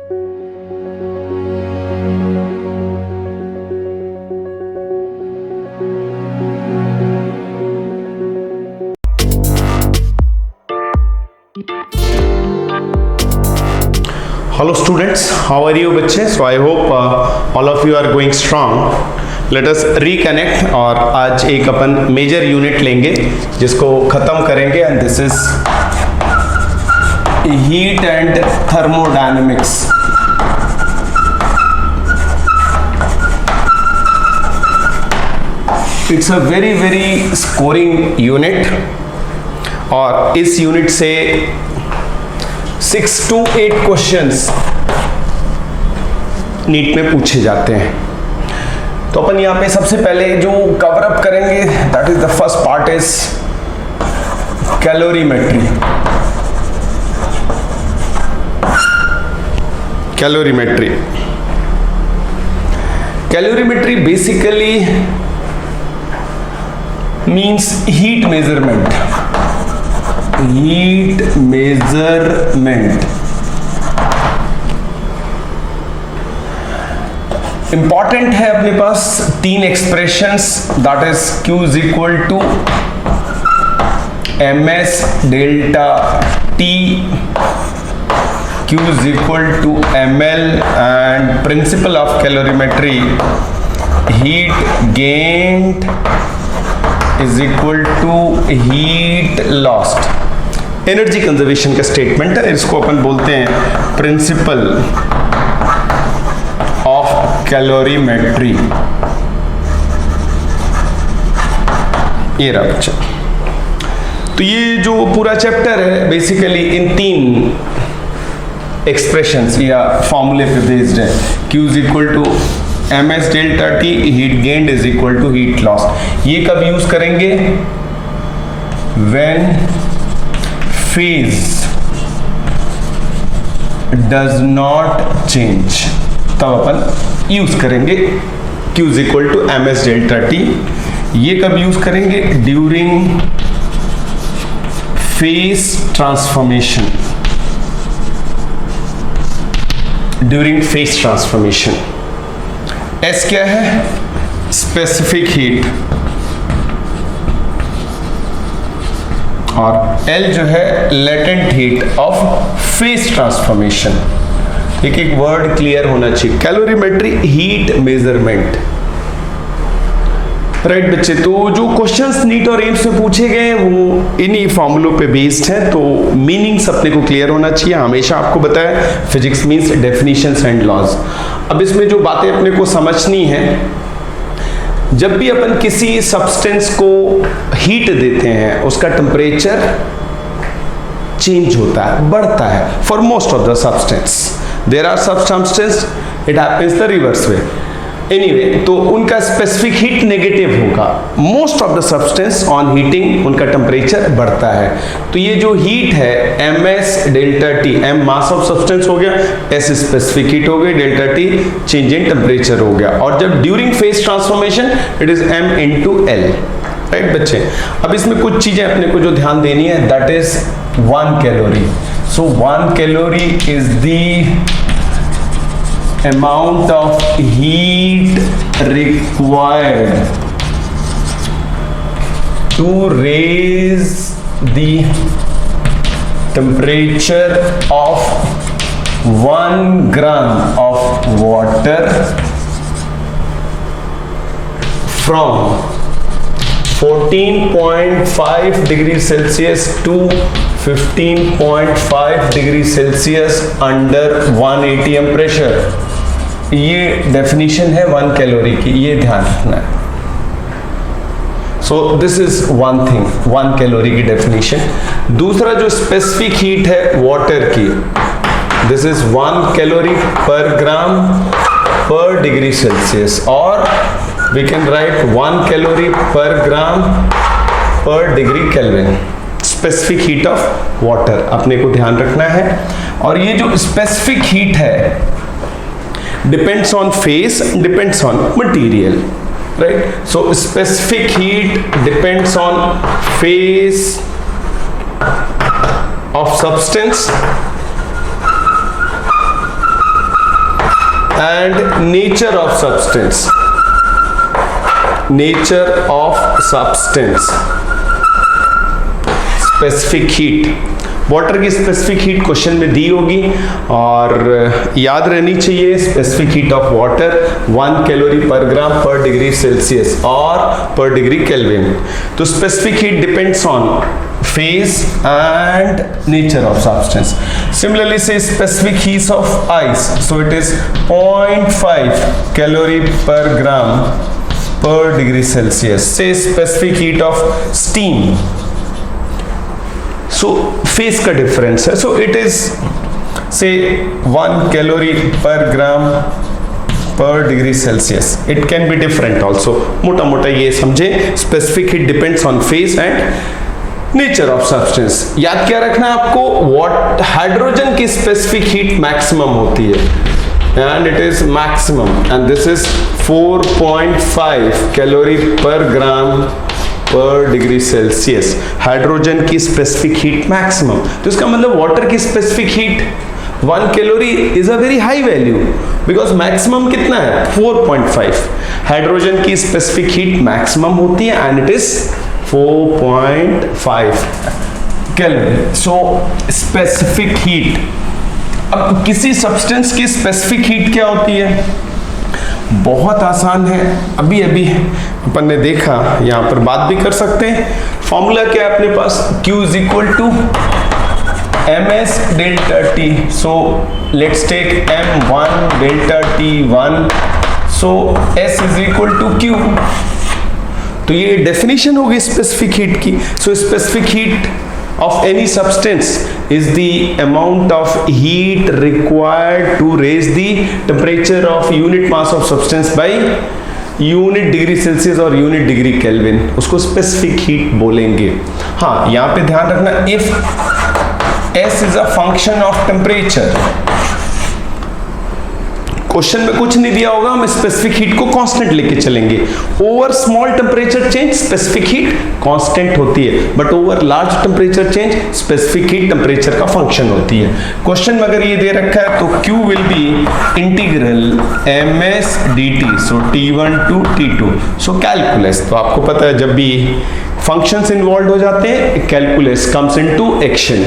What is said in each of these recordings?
Hello students, how are you बच्चे? So I hope all of you are going strong. Let us reconnect और आज एक अपन major unit लेंगे जिसको ख़त्म करेंगे and this is heat and thermodynamics. It's a very scoring unit और इस यूनिट से 6 to 8 क्वेश्चंस नीट में पूछे जाते हैं। तो अपन यहाँ पे सबसे पहले जो कवर अप करेंगे that is the first part is calorimetry. Calorimetry basically means heat measurement. Important है अपने पास 3 expressions that is Q is equal to ms delta T, Q is equal to ml and principle of calorimetry heat gained is equal to heat lost. Energy conservation का statement है, इसको अपन बोलते हैं principal of calorimetry. ये रहा बच्चा। तो ये जो पूरा चैप्टर है बेसिकली इन 3 एक्सप्रेशंस या फॉर्मूले पे बेस्ड है। Q is equal to ms delta T, heat gained is equal to heat lost. ये कब यूज करेंगे? When phase does not change, तब अपन यूज करेंगे Q is equal to ms delta T। ये कब यूज करेंगे? During phase transformation. S क्या है? स्पेसिफिक हीट, और L जो है latent heat of phase transformation. एक वर्ड क्लियर होना चाहिए। कैलोरीमेट्री हीट मेजरमेंट, राइट बच्चे। तो जो क्वेश्चंस नीट और एम्स में पूछे गए वो इन्हीं फॉर्मूलों पे बेस्ड हैं, तो मीनिंग्स अपने को क्लियर होना चाहिए। हमेशा आपको बताया physics means definitions and laws. अब इसमें जो बातें अपने को समझनी है, जब भी अपन किसी सब्सटेंस को हीट देते हैं उसका टेम्परेचर चेंज होता है, बढ़ता है। For most of the substance, there are some substance it happens the reverse way. Anyway, तो उनका स्पेसिफिक हीट नेगेटिव होगा। Most of the substance on heating उनका टेम्परेचर बढ़ता है। तो ये जो हीट है ms delta T, m mass of substance हो गया, s स्पेसिफिक हीट हो गई, delta T change in temperature हो गया, और जब during phase transformation it is m into L, right बच्चे। अब इसमें कुछ चीजें अपने को जो ध्यान देनी है that is 1 calorie. So 1 calorie is the amount of heat required to raise the temperature of 1 gram of water from 14.5 degrees Celsius to 15.5 degrees Celsius under 1 atm pressure। ये डेफिनेशन है 1 कैलोरी की, ये ध्यान रखना है। So this is one thing, 1 calorie की definition. दूसरा जो स्पेसिफिक हीट है वाटर की, दिस इज 1 कैलोरी पर ग्राम पर डिग्री सेल्सियस, और we can write 1 calorie per ग्राम पर degree kelvin. Specific heat of water अपने को ध्यान रखना है। और ये जो स्पेसिफिक हीट है depends on phase, depends on material, right? So specific heat depends on phase of substance and nature of substance. Nature of substance. Specific heat. Water की स्पेसिफिक हीट क्वेश्चन में दी होगी और याद रहनी चाहिए. Specific heat of water 1 calorie per ग्राम पर degree Celsius और पर डिग्री केल्विन. तो specific heat depends on phase and nature of substance. Similarly, say specific heat of ice, so it is 0.5 calorie per gram per degree Celsius. Say specific heat of steam, so phase का difference है, so it is say 1 calorie per gram per degree Celsius. It can be different also. मोटा मोटा ये समझे, specific heat depends on phase and nature of substance. याद क्या रखना है आपको, वॉट हाइड्रोजन की स्पेसिफिक हीट मैक्सिमम होती है and it is maximum and this is 4.5 calorie per ग्राम पर डिग्री सेल्सियस. हाइड्रोजन की स्पेसिफिक हीट मैक्सिमम, तो इसका मतलब वाटर की specific heat 1 calorie is a very high value because maximum कितना है 4.5. हाइड्रोजन की स्पेसिफिक हीट मैक्सिमम होती है and it is 4.5 kelvin. So specific heat. अब किसी सब्सटेंस की स्पेसिफिक हीट क्या होती है, बहुत आसान है. अभी अभी अपन ने देखा, यहां पर बात भी कर सकते हैं. फॉर्मूला क्या है अपने पास, Q is equal to ms delta T. So let's take m1 delta T1. So S is equal to Q. तो ये डेफिनेशन होगी स्पेसिफिक हीट की. So specific heat of any substance is the amount of heat required to raise the temperature of unit mass of substance by unit degree Celsius और unit degree Kelvin. उसको specific heat बोलेंगे. हाँ, यहां पे ध्यान रखना, if S is a function of temperature, question में कुछ नहीं दिया होगा, हम स्पेसिफिक हीट को कांस्टेंट लेके चलेंगे. Over small temperature change specific heat constant होती है, but over large temperature change specific heat temperature का फंक्शन होती है. क्वेश्चन में अगर ये दे रखा है तो Q will be integral ms dt. So T1 to T2. So calculus, तो आपको पता है जब भी फंक्शंस इन्वॉल्व हो जाते हैं कैलकुलस कम्स इनटू एक्शन.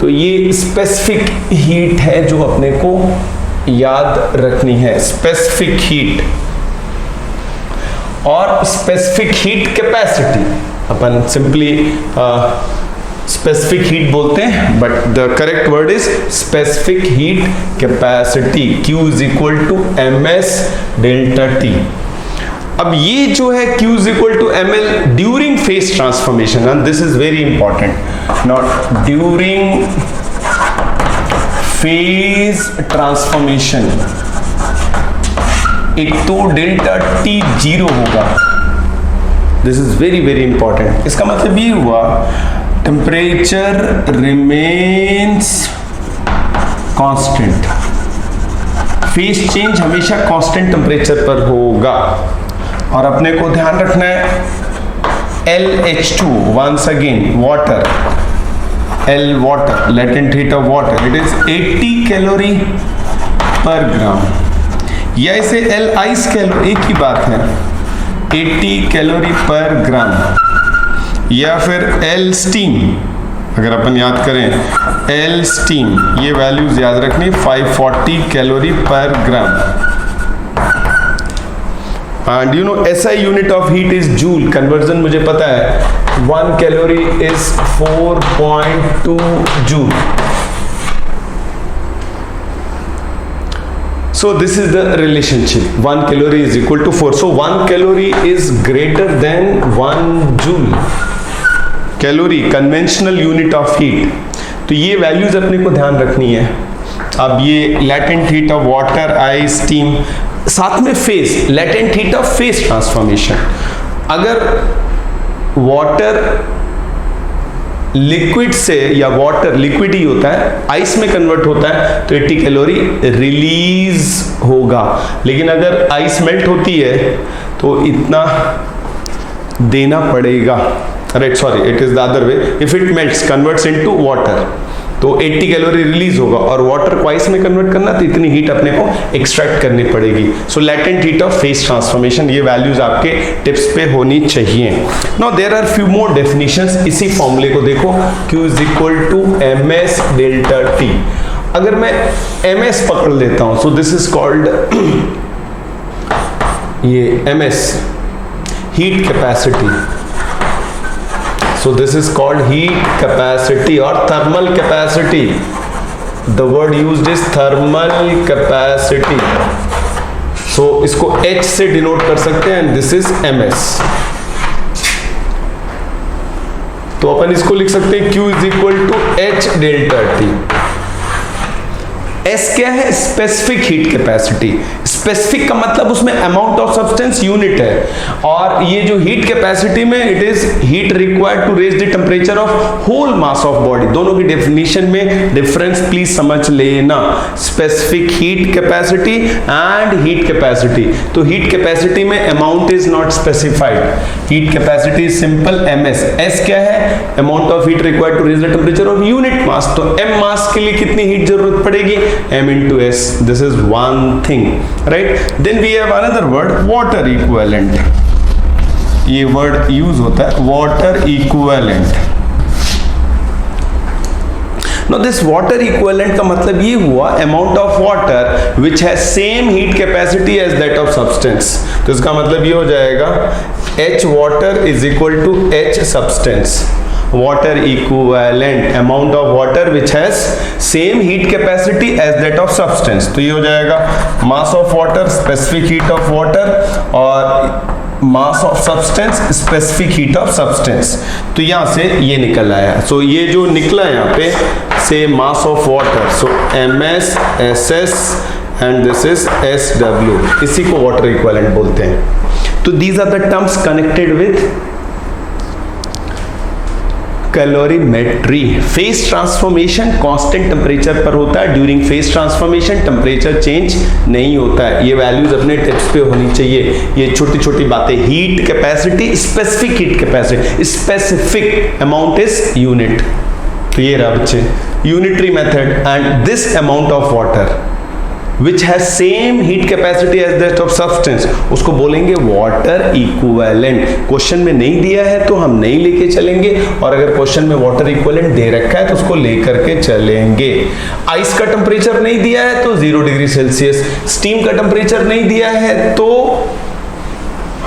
तो ये स्पेसिफिक हीट है जो अपने को याद रखनी है. स्पेसिफिक हीट और स्पेसिफिक हीट कैपेसिटी अपन सिंपली स्पेसिफिक हीट बोलते हैं, but the correct word is specific heat capacity. Q is equal to ms delta T. अब ये जो है Q is equal to ml during phase transformation, and this is very important, not during phase transformation. एक तो delta T 0 होगा, this is very very important. इसका मतलब ये हुआ temperature remains constant. Phase change हमेशा कांस्टेंट टेम्परेचर पर होगा. और अपने को ध्यान रखना है LH2 once again water, L water, latent heat of water, it is 80 calorie per gram. या इसे L आइस कैलो, एक ही बात है, 80 कैलोरी पर ग्राम. या फिर L स्टीम, अगर अपन याद करें L स्टीम, ये वैल्यूज याद रखनी, 540 calorie per gram. And you know SI unit of heat is joule. Conversion मुझे पता है, 1 calorie is 4.2 joule. So this is the relationship. 1 calorie is equal to 4. So 1 calorie is greater than 1 joule. Calorie conventional unit of heat. तो ये values अपने को ध्यान रखनी है. अब ये latent heat of water, ice, steam, साथ में phase, latent heat of phase transformation. अगर वाटर लिक्विड से, या वाटर लिक्विड ही होता है, आइस में कन्वर्ट होता है तो 80 कैलोरी रिलीज होगा. लेकिन अगर आइस मेल्ट होती है तो इतना देना पड़ेगा. Right, sorry, it is the other way. If it melts converts into water तो 80 कैलोरी रिलीज होगा, और वाटर को आइस में कन्वर्ट करना तो इतनी हीट अपने को एक्सट्रैक्ट करनी पड़ेगी। So latent heat of phase transformation, ये वैल्यूज आपके टिप्स पे होनी चाहिए। Now there are few more definitions. इसी फॉर्मूले को देखो, Q is equal to ms delta T। अगर मैं ms पकड़ लेता हूं, सो दिस इज कॉल्ड ये ms heat capacity. So this is called heat capacity or thermal capacity. The word used is thermal capacity. So इसको H से denote कर सकते हैं, and this is ms. तो अपन इसको लिख सकते हैं Q is equal to H delta T। S क्या है? Specific heat capacity. स्पेसिफिक का मतलब उसमें अमाउंट ऑफ सब्सटेंस यूनिट है, और ये जो हीट कैपेसिटी में it is heat required to raise the temperature of whole mass of body. दोनों की डेफिनेशन में डिफरेंस प्लीज समझ लेना, specific heat capacity and heat capacity. तो हीट कैपेसिटी में amount is not specified, heat capacity is simple ms। S क्या है? Amount of heat required to raise the temperature of unit mass. तो m मास के लिए कितनी हीट जरूरत पड़ेगी? m into s। this is one thing, right? Then we have another word, water equivalent। ये word use होता है water equivalent। Now this water equivalent का मतलब ये हुआ amount of water which has same heat capacity as that of substance। तो इसका मतलब ये हो जाएगा H water is equal to H substance। water equivalent, amount of water which has same heat capacity as that of substance। तो ये हो जाएगा mass of water, specific heat of water, और mass of substance, specific heat of substance। तो यहाँ से ये निकल आया। सो ये जो निकला यहाँ पे से mass of water, so ms, ss and this is sw, इसी को water equivalent बोलते हैं। तो these are the terms connected with calorimetry. Face transformation constant temperature पर होता है, during face transformation temperature change नहीं होता है। ये वैल्यूज अपने टिप्स पे होनी चाहिए। ये छोटी छोटी बातें, heat capacity, specific heat capacity, specific amount is unit. तो ये रहा बच्चे unitary method. And this amount of water which has same heat capacity as that of substance, उसको बोलेंगे वाटर इक्विवेलेंट। क्वेश्चन में नहीं दिया है तो हम नहीं लेके चलेंगे, और अगर क्वेश्चन में वाटर इक्विवेलेंट दे रखा है तो उसको लेकर के चलेंगे। आइस का टेम्परेचर नहीं दिया है तो 0 डिग्री सेल्सियस, स्टीम का टेम्परेचर नहीं दिया है तो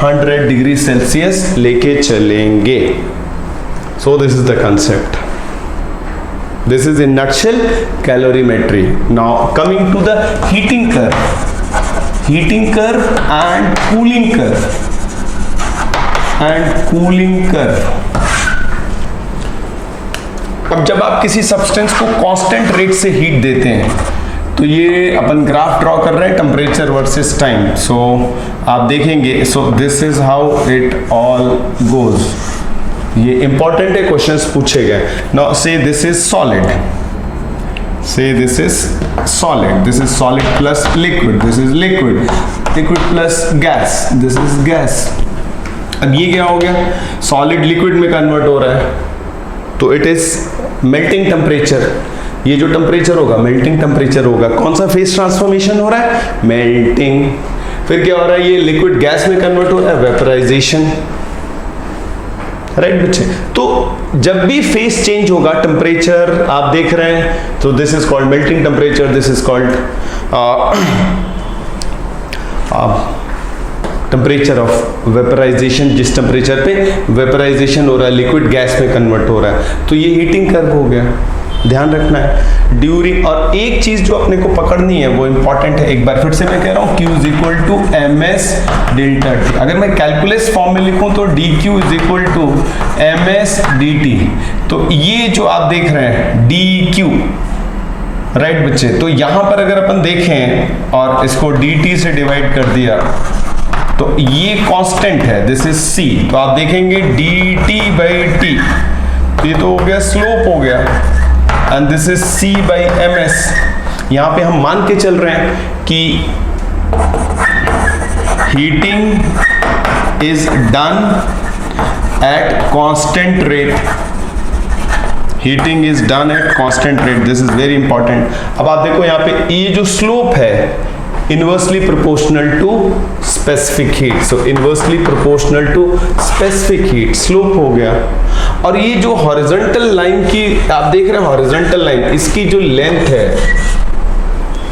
100 डिग्री सेल्सियस लेके चलेंगे। सो this is the concept. This is in nutshell calorimetry. Now coming to the heating curve and cooling curve। अब जब आप किसी सब्सटेंस को कांस्टेंट रेट से हीट देते हैं, तो ये अपन ग्राफ ड्रॉ कर रहे हैं टेम्परेचर वर्सेस टाइम। सो आप देखेंगे, सो this is how it all goes. ये इंपॉर्टेंट है, क्वेश्चंस पूछे गए। नाउ से दिस इज सॉलिड, से this is solid, this is solid plus liquid, this is liquid, liquid plus gas, this is gas. अब ये क्या हो गया? सॉलिड लिक्विड में कन्वर्ट हो रहा है, तो इट इज मेल्टिंग टेम्परेचर। ये जो टेम्परेचर होगा मेल्टिंग टेम्परेचर होगा। कौन सा फेस ट्रांसफॉर्मेशन हो रहा है? मेल्टिंग। फिर क्या हो रहा है? ये लिक्विड गैस में कन्वर्ट हो रहा है, वेपराइजेशन। राइट बच्चे? तो जब भी फेस चेंज होगा टेम्परेचर आप देख रहे हैं, तो this is called melting temperature, this is called temperature of vaporization. जिस टेम्परेचर पे वेपराइजेशन हो रहा है, लिक्विड गैस में कन्वर्ट हो रहा है, तो ये हीटिंग कर्व हो गया। ध्यान रखना है ड्यूरिंग। और एक चीज जो अपने को पकड़नी है वो इंपॉर्टेंट है, एक बार फिर से मैं कह रहा हूं, Q is equal to ms delta T। अगर मैं कैलकुलस फॉर्म में लिखूं तो dq is equal to ms dt। तो ये जो आप देख रहे हैं dq, राइट बच्चे? तो यहां पर अगर अपन देखें और इसको dt से डिवाइड कर दिया तो ये कांस्टेंट है, दिस इज c। तो आप देखेंगे dt बाई t, ये तो हो गया स्लोप हो गया, and this is c by ms। यहां पे हम मान के चल रहे हैं कि heating is done at constant rate, heating is done at constant rate, this is very important. अब आप देखो यहाँ पे ये जो स्लोप है inversely proportional to specific heat, so inversely proportional to specific heat slope हो गया। और ये जो हॉरिजॉन्टल लाइन की आप देख रहे हैं, हॉरिजॉन्टल लाइन, इसकी जो लेंथ है,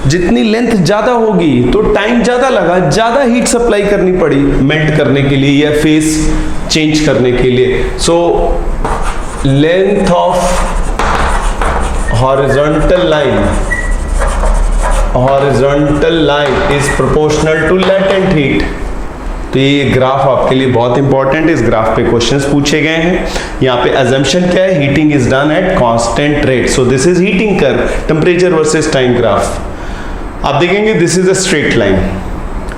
जितनी लेंथ ज्यादा होगी तो टाइम ज्यादा लगा, ज्यादा हीट सप्लाई करनी पड़ी मेल्ट करने के लिए या फेस चेंज करने के लिए। So length of horizontal line is proportional to latent heat. तो ये ग्राफ आपके लिए बहुत इंपॉर्टेंट है, इस ग्राफ पे क्वेश्चंस पूछे गए हैं। यहाँ पे अजम्पशन क्या है, heating is done at constant rate, so this is heating curve, temperature versus time graph. आप देखेंगे this is a straight line,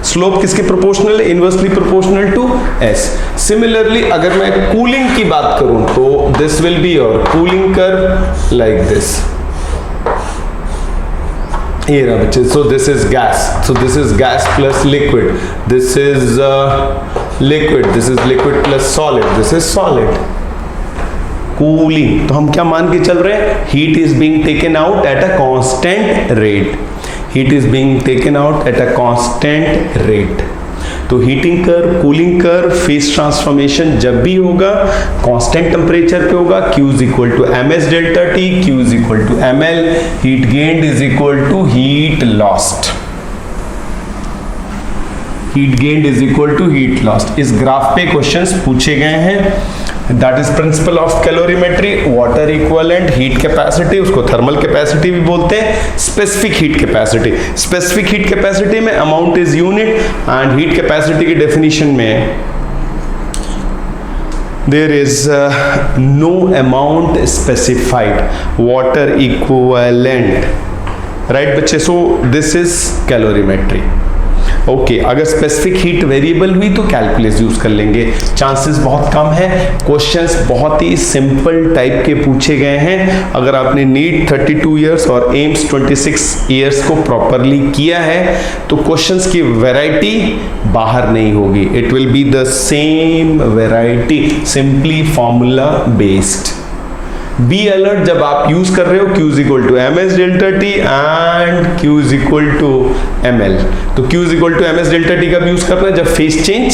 slope किसके प्रोपोर्शनल है, inversely proportional to S. Similarly अगर मैं कूलिंग की बात करूं तो this will be your cooling curve like this, ये रहा बच्चे। So this is gas, so this is gas plus liquid, this is liquid, this is liquid plus solid, this is solid. Cooling, तो हम क्या मान के चल रहे हैं, heat is being taken out at a constant rate, heat is being taken out at a constant rate. तो heating curve, cooling curve, phase transformation जब भी होगा कांस्टेंट टेम्परेचर पे होगा, Q is equal to ms delta T, Q is equal to ml, heat gained is equal to heat lost, heat gained is equal to heat lost. इस graph पे questions पूछे गए हैं। That is principle of calorimetry. Water equivalent heat capacity, उसको thermal capacity भी बोलते हैं, specific heat capacity. Specific heat capacity में amount is unit and heat capacity की डेफिनेशन में there is no amount specified, water equivalent, right बच्चे। So this is calorimetry. Okay, अगर specific heat variable हुई तो कैलकुलस यूज कर लेंगे, chances बहुत कम है। क्वेश्चंस बहुत ही सिंपल टाइप के पूछे गए हैं। अगर आपने नीट 32 इयर्स और एम्स 26 इयर्स को प्रॉपरली किया है तो क्वेश्चंस की वैरायटी बाहर नहीं होगी, it will be the same variety, simply formula based. Be alert जब आप यूज कर रहे हो, Q is equal to ms delta T and Q is equal to ml। तो Q is equal to ms delta T कब use करना है, जब फेस चेंज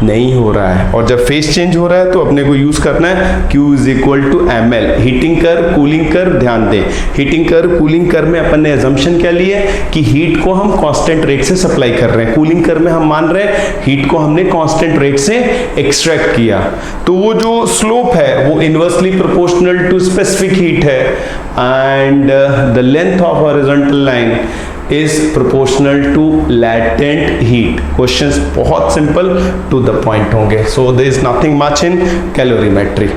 नहीं हो रहा है, और जब फेस चेंज हो रहा है तो अपने को यूज करना है Q is equal to ml। Heating curve, cooling curve, ध्यान दें, हीटिंग कर्व, कूलिंग कर्व में अपन ने अजम्पशन क्या लिया कि हीट को हम कांस्टेंट रेट से सप्लाई कर रहे हैं, कूलिंग कर्व में हम मान रहे हैं हीट को हमने कांस्टेंट रेट से एक्सट्रैक्ट किया। तो वो जो स्लोप है वो inversely proportional to specific heat है and the length of horizontal line is proportional to latent heat। Questions बहुत सिंपल to the point होंगे, so there is nothing much in calorimetry।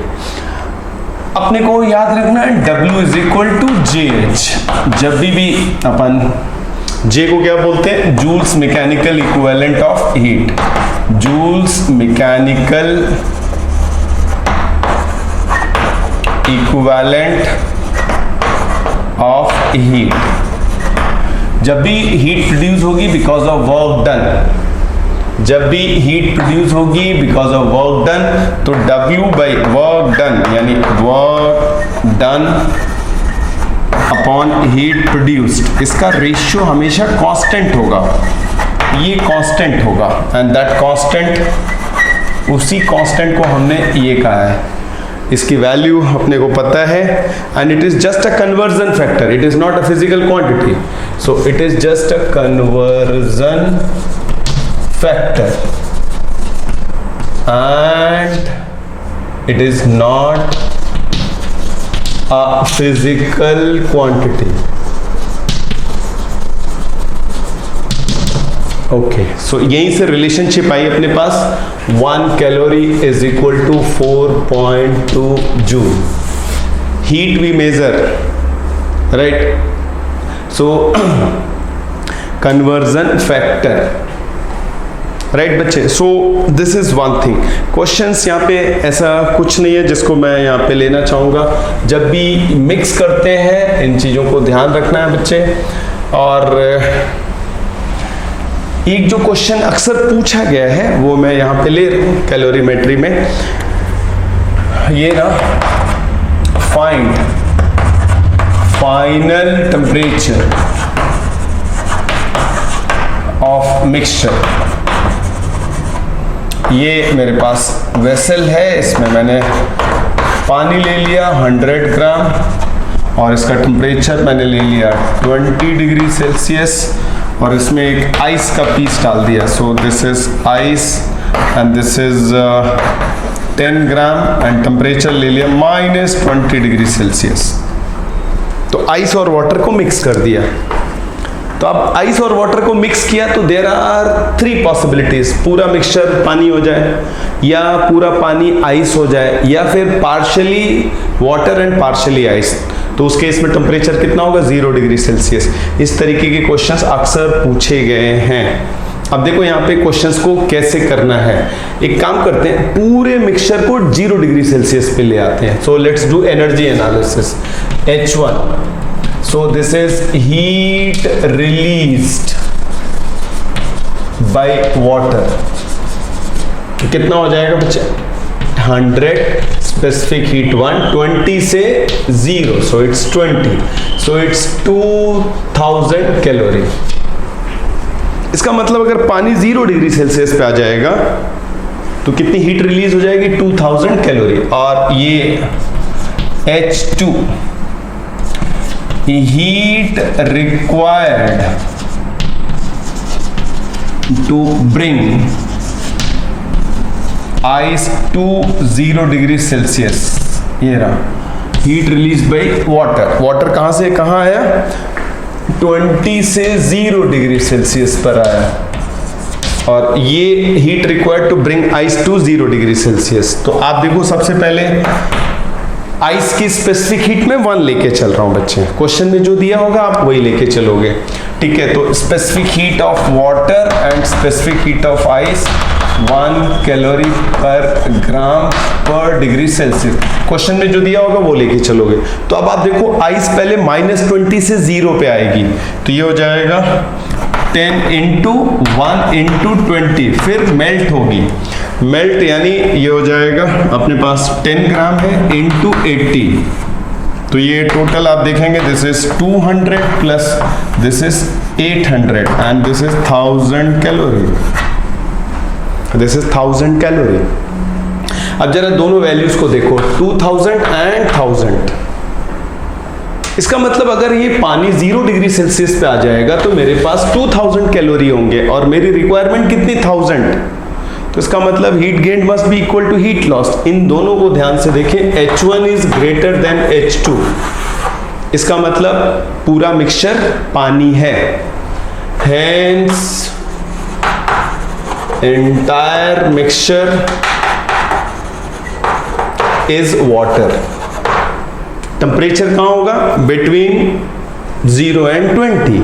अपने को याद रखना है W is equal to JH। जब भी अपन J को क्या बोलते हैं, Joule's mechanical equivalent of heat, Joule's mechanical equivalent of heat. जब भी हीट प्रोड्यूस होगी बिकॉज ऑफ वर्क डन, जब भी हीट प्रोड्यूस होगी बिकॉज ऑफ वर्क डन, तो W बाई वर्क डन यानी work done upon heat produced, इसका ratio हमेशा कांस्टेंट होगा, ये कांस्टेंट होगा एंड दैट कांस्टेंट, उसी कांस्टेंट को हमने ये कहा है, इसकी वैल्यू अपने को पता है and it is just a conversion factor, it is not a physical quantity, so it is just a conversion factor and it is not a physical quantity. Okay, so यहीं से रिलेशनशिप आई अपने पास, 1 calorie is equal to 4.2 joule. Heat we measure, right, so conversion factor, right बच्चे। So this is one thing. Questions यहाँ पे ऐसा कुछ नहीं है जिसको मैं यहाँ पे लेना चाहूँगा, जब भी मिक्स करते हैं इन चीज़ों को ध्यान रखना है बच्चे। और एक जो क्वेश्चन अक्सर पूछा गया है वो मैं यहाँ पे ले रहा हूँ कैलोरीमेट्री में, ये ना find final temperature of mixture. ये मेरे पास वेसल है, इसमें मैंने पानी ले लिया 100 ग्राम और इसका टेम्परेचर मैंने ले लिया 20 डिग्री सेल्सियस और इसमें एक आइस का पीस डाल दिया। So this is ice and this is 10 gram and temperature ले लिया -20 डिग्री सेल्सियस। तो आइस और वाटर को मिक्स कर दिया। तो अब आइस और वाटर को मिक्स किया तो देयर आर 3 पॉसिबिलिटीज, पूरा मिक्सचर पानी हो जाए या पूरा पानी आइस हो जाए या फिर partially water and partially ice. तो उस केस में टेम्परेचर कितना होगा 0 डिग्री सेल्सियस। इस तरीके के क्वेश्चंस अक्सर पूछे गए हैं। अब देखो यहाँ पे क्वेश्चंस को कैसे करना है। एक काम करते हैं, पूरे मिक्सचर को 0 डिग्री सेल्सियस पे ले आते हैं। So let's do energy analysis. H1, so this is heat released by water। कितना हो जाएगा बच्चे 100 specific heat 120 से 0, so it's 20, so it's 2000 calorie. इसका मतलब अगर पानी 0 डिग्री सेल्सियस पे आ जाएगा तो कितनी हीट रिलीज हो जाएगी 2000 कैलोरी। और ये H2 heat required to bring ice to 0 degree Celsius. ये रहा heat release by water. Water कहां से कहां आया 20 से 0 डिग्री सेल्सियस पर आया और ये heat required to bring ice to 0 degree Celsius. तो आप देखो सबसे पहले आइस की स्पेसिफिक हीट में 1 लेके चल रहा हूं बच्चे, क्वेश्चन में जो दिया होगा आप वही लेके चलोगे, ठीक है। तो specific heat of water and specific heat of ice 1 calorie per ग्राम पर डिग्री सेल्सियस। क्वेश्चन में जो दिया होगा वो लेके चलोगे। तो अब आप देखो आइस पहले -20 से 0 पे आएगी तो ये हो जाएगा 10 × 1 × 20, फिर मेल्ट होगी। मेल्ट यानी ये हो जाएगा अपने पास 10 ग्राम है × 80, तो ये टोटल आप देखेंगे this is 200 plus this is 800 and this is 1000 calorie. This is 1000 calorie. अब जरा दोनों वैल्यूज को देखो 2000 एंड 1000। इसका मतलब अगर ये पानी 0 डिग्री सेल्सियस पे आ जाएगा तो मेरे पास 2000 कैलोरी होंगे और मेरी रिक्वायरमेंट कितनी 1000। तो इसका मतलब heat gain must be equal to heat loss. इन दोनों को ध्यान से देखें, H1 is greater than H2। इसका मतलब पूरा मिक्सचर पानी है, hence entire mixture is water. Temperature कहां होगा बिटवीन 0 एंड 20।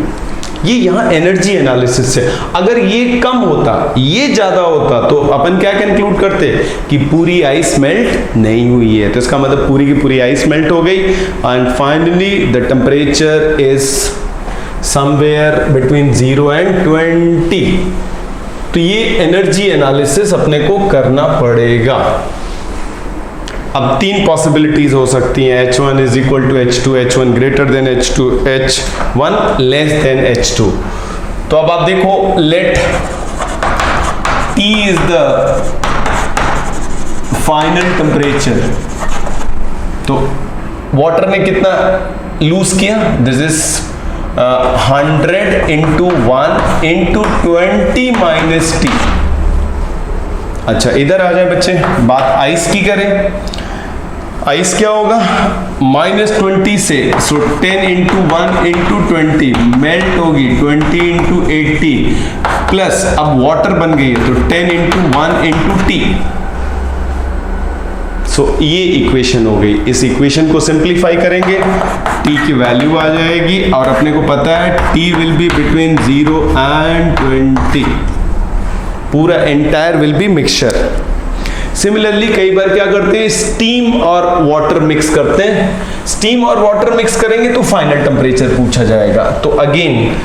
ये यहां एनर्जी एनालिसिस है। अगर ये कम होता ये ज्यादा होता तो अपन क्या कंक्लूड करते कि पूरी आइस मेल्ट नहीं हुई है। तो इसका मतलब पूरी की पूरी आइस मेल्ट हो गई and finally the temperature is somewhere between 0 and 20। तो ये एनर्जी एनालिसिस अपने को करना पड़ेगा। अब 3 पॉसिबिलिटीज हो सकती हैं, H1 is equal to H2, H1 greater than H2, H1 less than H2। तो अब आप देखो let T is the final temperature. तो वाटर ने कितना लूज किया, दिस इज 100 × 1 × 20 - T। अच्छा इधर आ जाए बच्चे, बात आइस की करें। आइस क्या होगा -20 से, सो 10 × 1 × 20 मेल्ट होगी 20 × 80 प्लस अब वाटर बन गई है तो 10 × 1 × T। सो ये इक्वेशन हो गई। इस इक्वेशन को सिंप्लीफाई करेंगे, T की वैल्यू आ जाएगी और अपने को पता है T will be between 0 and 20। पूरा entire will be mixture. Similarly कई बार क्या करते हैं, स्टीम और वाटर मिक्स करते हैं। स्टीम और वाटर मिक्स करेंगे तो फाइनल टेम्परेचर पूछा जाएगा। तो again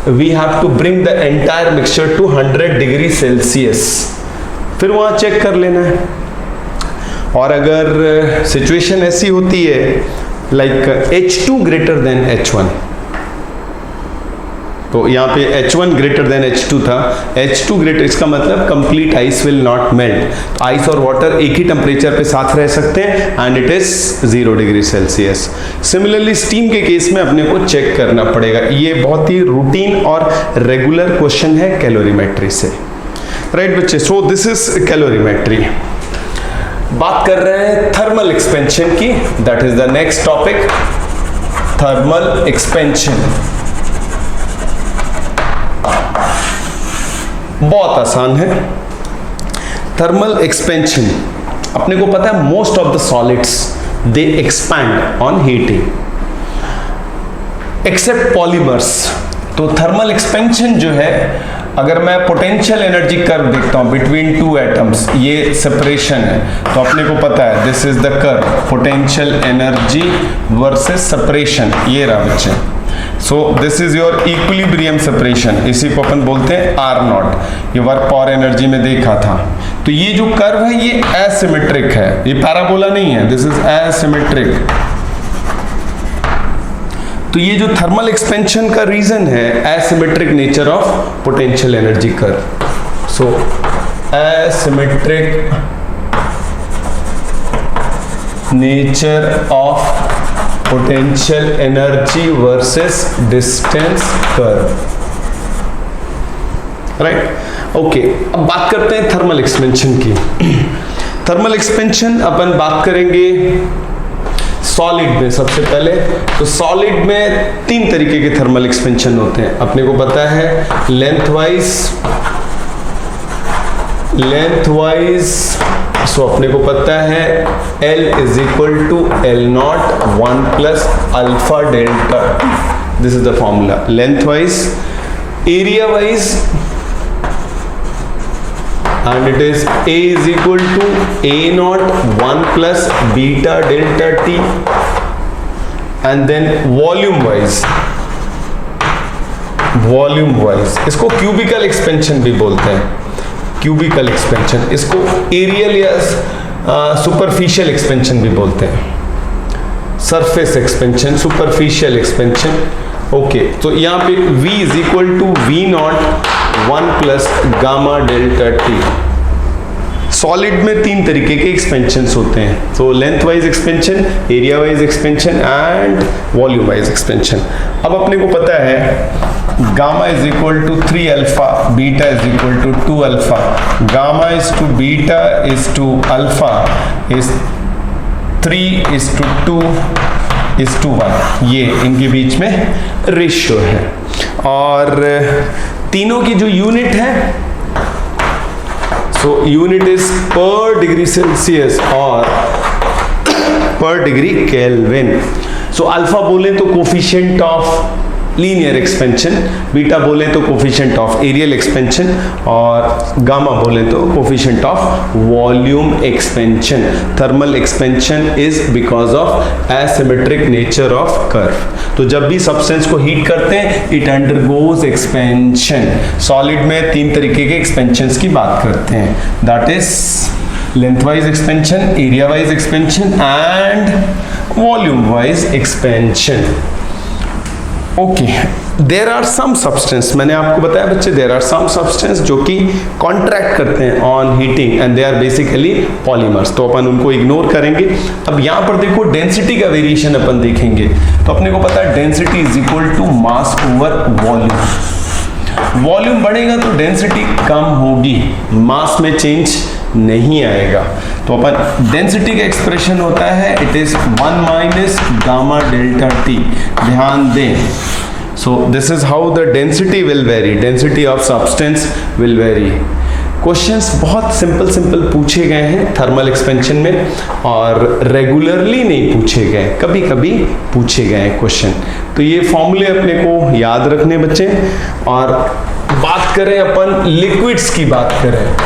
we have to bring the entire mixture to 100 degree Celsius, फिर वहां चेक कर लेना है। और अगर सिचुएशन ऐसी होती है like H2 greater than H1, तो यहाँ पे H1 ग्रेटर देन H2 था, H2 ग्रेटर, इसका मतलब complete ice will not melt. Ice और वाटर एक ही टेम्परेचर पे साथ रह सकते हैं and it is 0 degree Celsius. Similarly steam के केस में अपने को चेक करना पड़ेगा। ये बहुत ही रूटीन और रेगुलर क्वेश्चन है कैलोरीमेट्री से, राइट बच्चे। So this is calorimetry. बात कर रहे हैं थर्मल एक्सपेंशन की, that is the next topic, thermal expansion. बहुत आसान है। थर्मल एक्सपेंशन, अपने को पता है most of the solids they expand on heating except polymers. तो थर्मल एक्सपेंशन जो है, अगर मैं पोटेंशियल एनर्जी कर्व देखता हूं बिटवीन टू एटम्स, ये सेपरेशन है, तो अपने को पता है this is the curve, potential energy versus separation, ये रहा बच्चे। So this is your equilibrium separation, इसी को अपन बोलते हैं R0। ये वर्क पावर एनर्जी में देखा था। तो ये जो कर्व है ये एसिमेट्रिक है, ये पैराबोला नहीं है, दिस इज एसिमेट्रिक। तो ये जो थर्मल एक्सपेंशन का रीजन है asymmetric nature of potential energy curve. So asymmetric nature of potential energy versus distance curve, right. Okay, अब बात करते हैं थर्मल एक्सपेंशन की। थर्मल एक्सपेंशन अपन बात करेंगे सॉलिड में सबसे पहले। तो सॉलिड में 3 तरीके के थर्मल एक्सपेंशन होते हैं, अपने को पता है लेंथवाइज, सो अपने को पता है L is equal to L0 1 plus alpha delta, this is the formula. Lengthwise, area wise, and it is A is equal to A0 1 plus beta delta T, and then volume wise इसको cubical expansion भी बोलते हैं, cubical expansion, इसको areal या superficial expansion भी बोलते हैं, surface expansion, superficial expansion. Okay, तो यहाँ पे V is equal to V0 1 plus gamma delta T. Solid में 3 तरीके के एक्सपेंशंस होते हैं, तो length wise expansion, area wise expansion and volume wise expansion. अब अपने को पता है gamma is equal to 3 alpha, beta is equal to 2 alpha, gamma is to beta is to alpha is 3 is to 2 is to 1, ये इनके बीच में ratio है। और तीनों की जो यूनिट है, सो यूनिट इज पर डिग्री सेल्सियस और पर डिग्री केल्विन। सो अल्फा बोले तो coefficient of linear expansion, beta बोले तो कोफिशिएंट ऑफ एरियल एक्सपेंशन, और गामा बोले तो coefficient of volume expansion. Thermal expansion is because of asymmetric nature of curve. तो जब भी सब्सटेंस को हीट करते हैं इट अंडरगोज एक्सपेंशन। सॉलिड में 3 तरीके के एक्सपेंशंस की बात करते हैं, that is length wise expansion, area wise expansion and volume wise expansion. Okay, there are some substance, मैंने आपको बताया बच्चे देर आर सम सब्सटेंस जो कि कॉन्ट्रैक्ट करते हैं on heating and they are basically polymers, तो अपन उनको इग्नोर करेंगे। अब यहाँ पर देखो डेंसिटी का वेरिएशन अपन देखेंगे, तो अपने को पता है density is equal to mass over volume. Volume बढ़ेगा तो डेंसिटी कम होगी, मास में चेंज नहीं आएगा। तो अपन डेंसिटी का एक्सप्रेशन होता है it is 1 minus gamma delta T, ध्यान दें। सो this is how the density will very, density of substance will very. Questions बहुत सिंपल पूछे गए हैं थर्मल एक्सपेंशन में, और रेगुलरली नहीं पूछे गए, कभी कभी पूछे गए हैं क्वेश्चन। तो ये फॉर्मूले अपने को याद रखने बच्चे। और बात करें अपन लिक्विड्स की बात करें,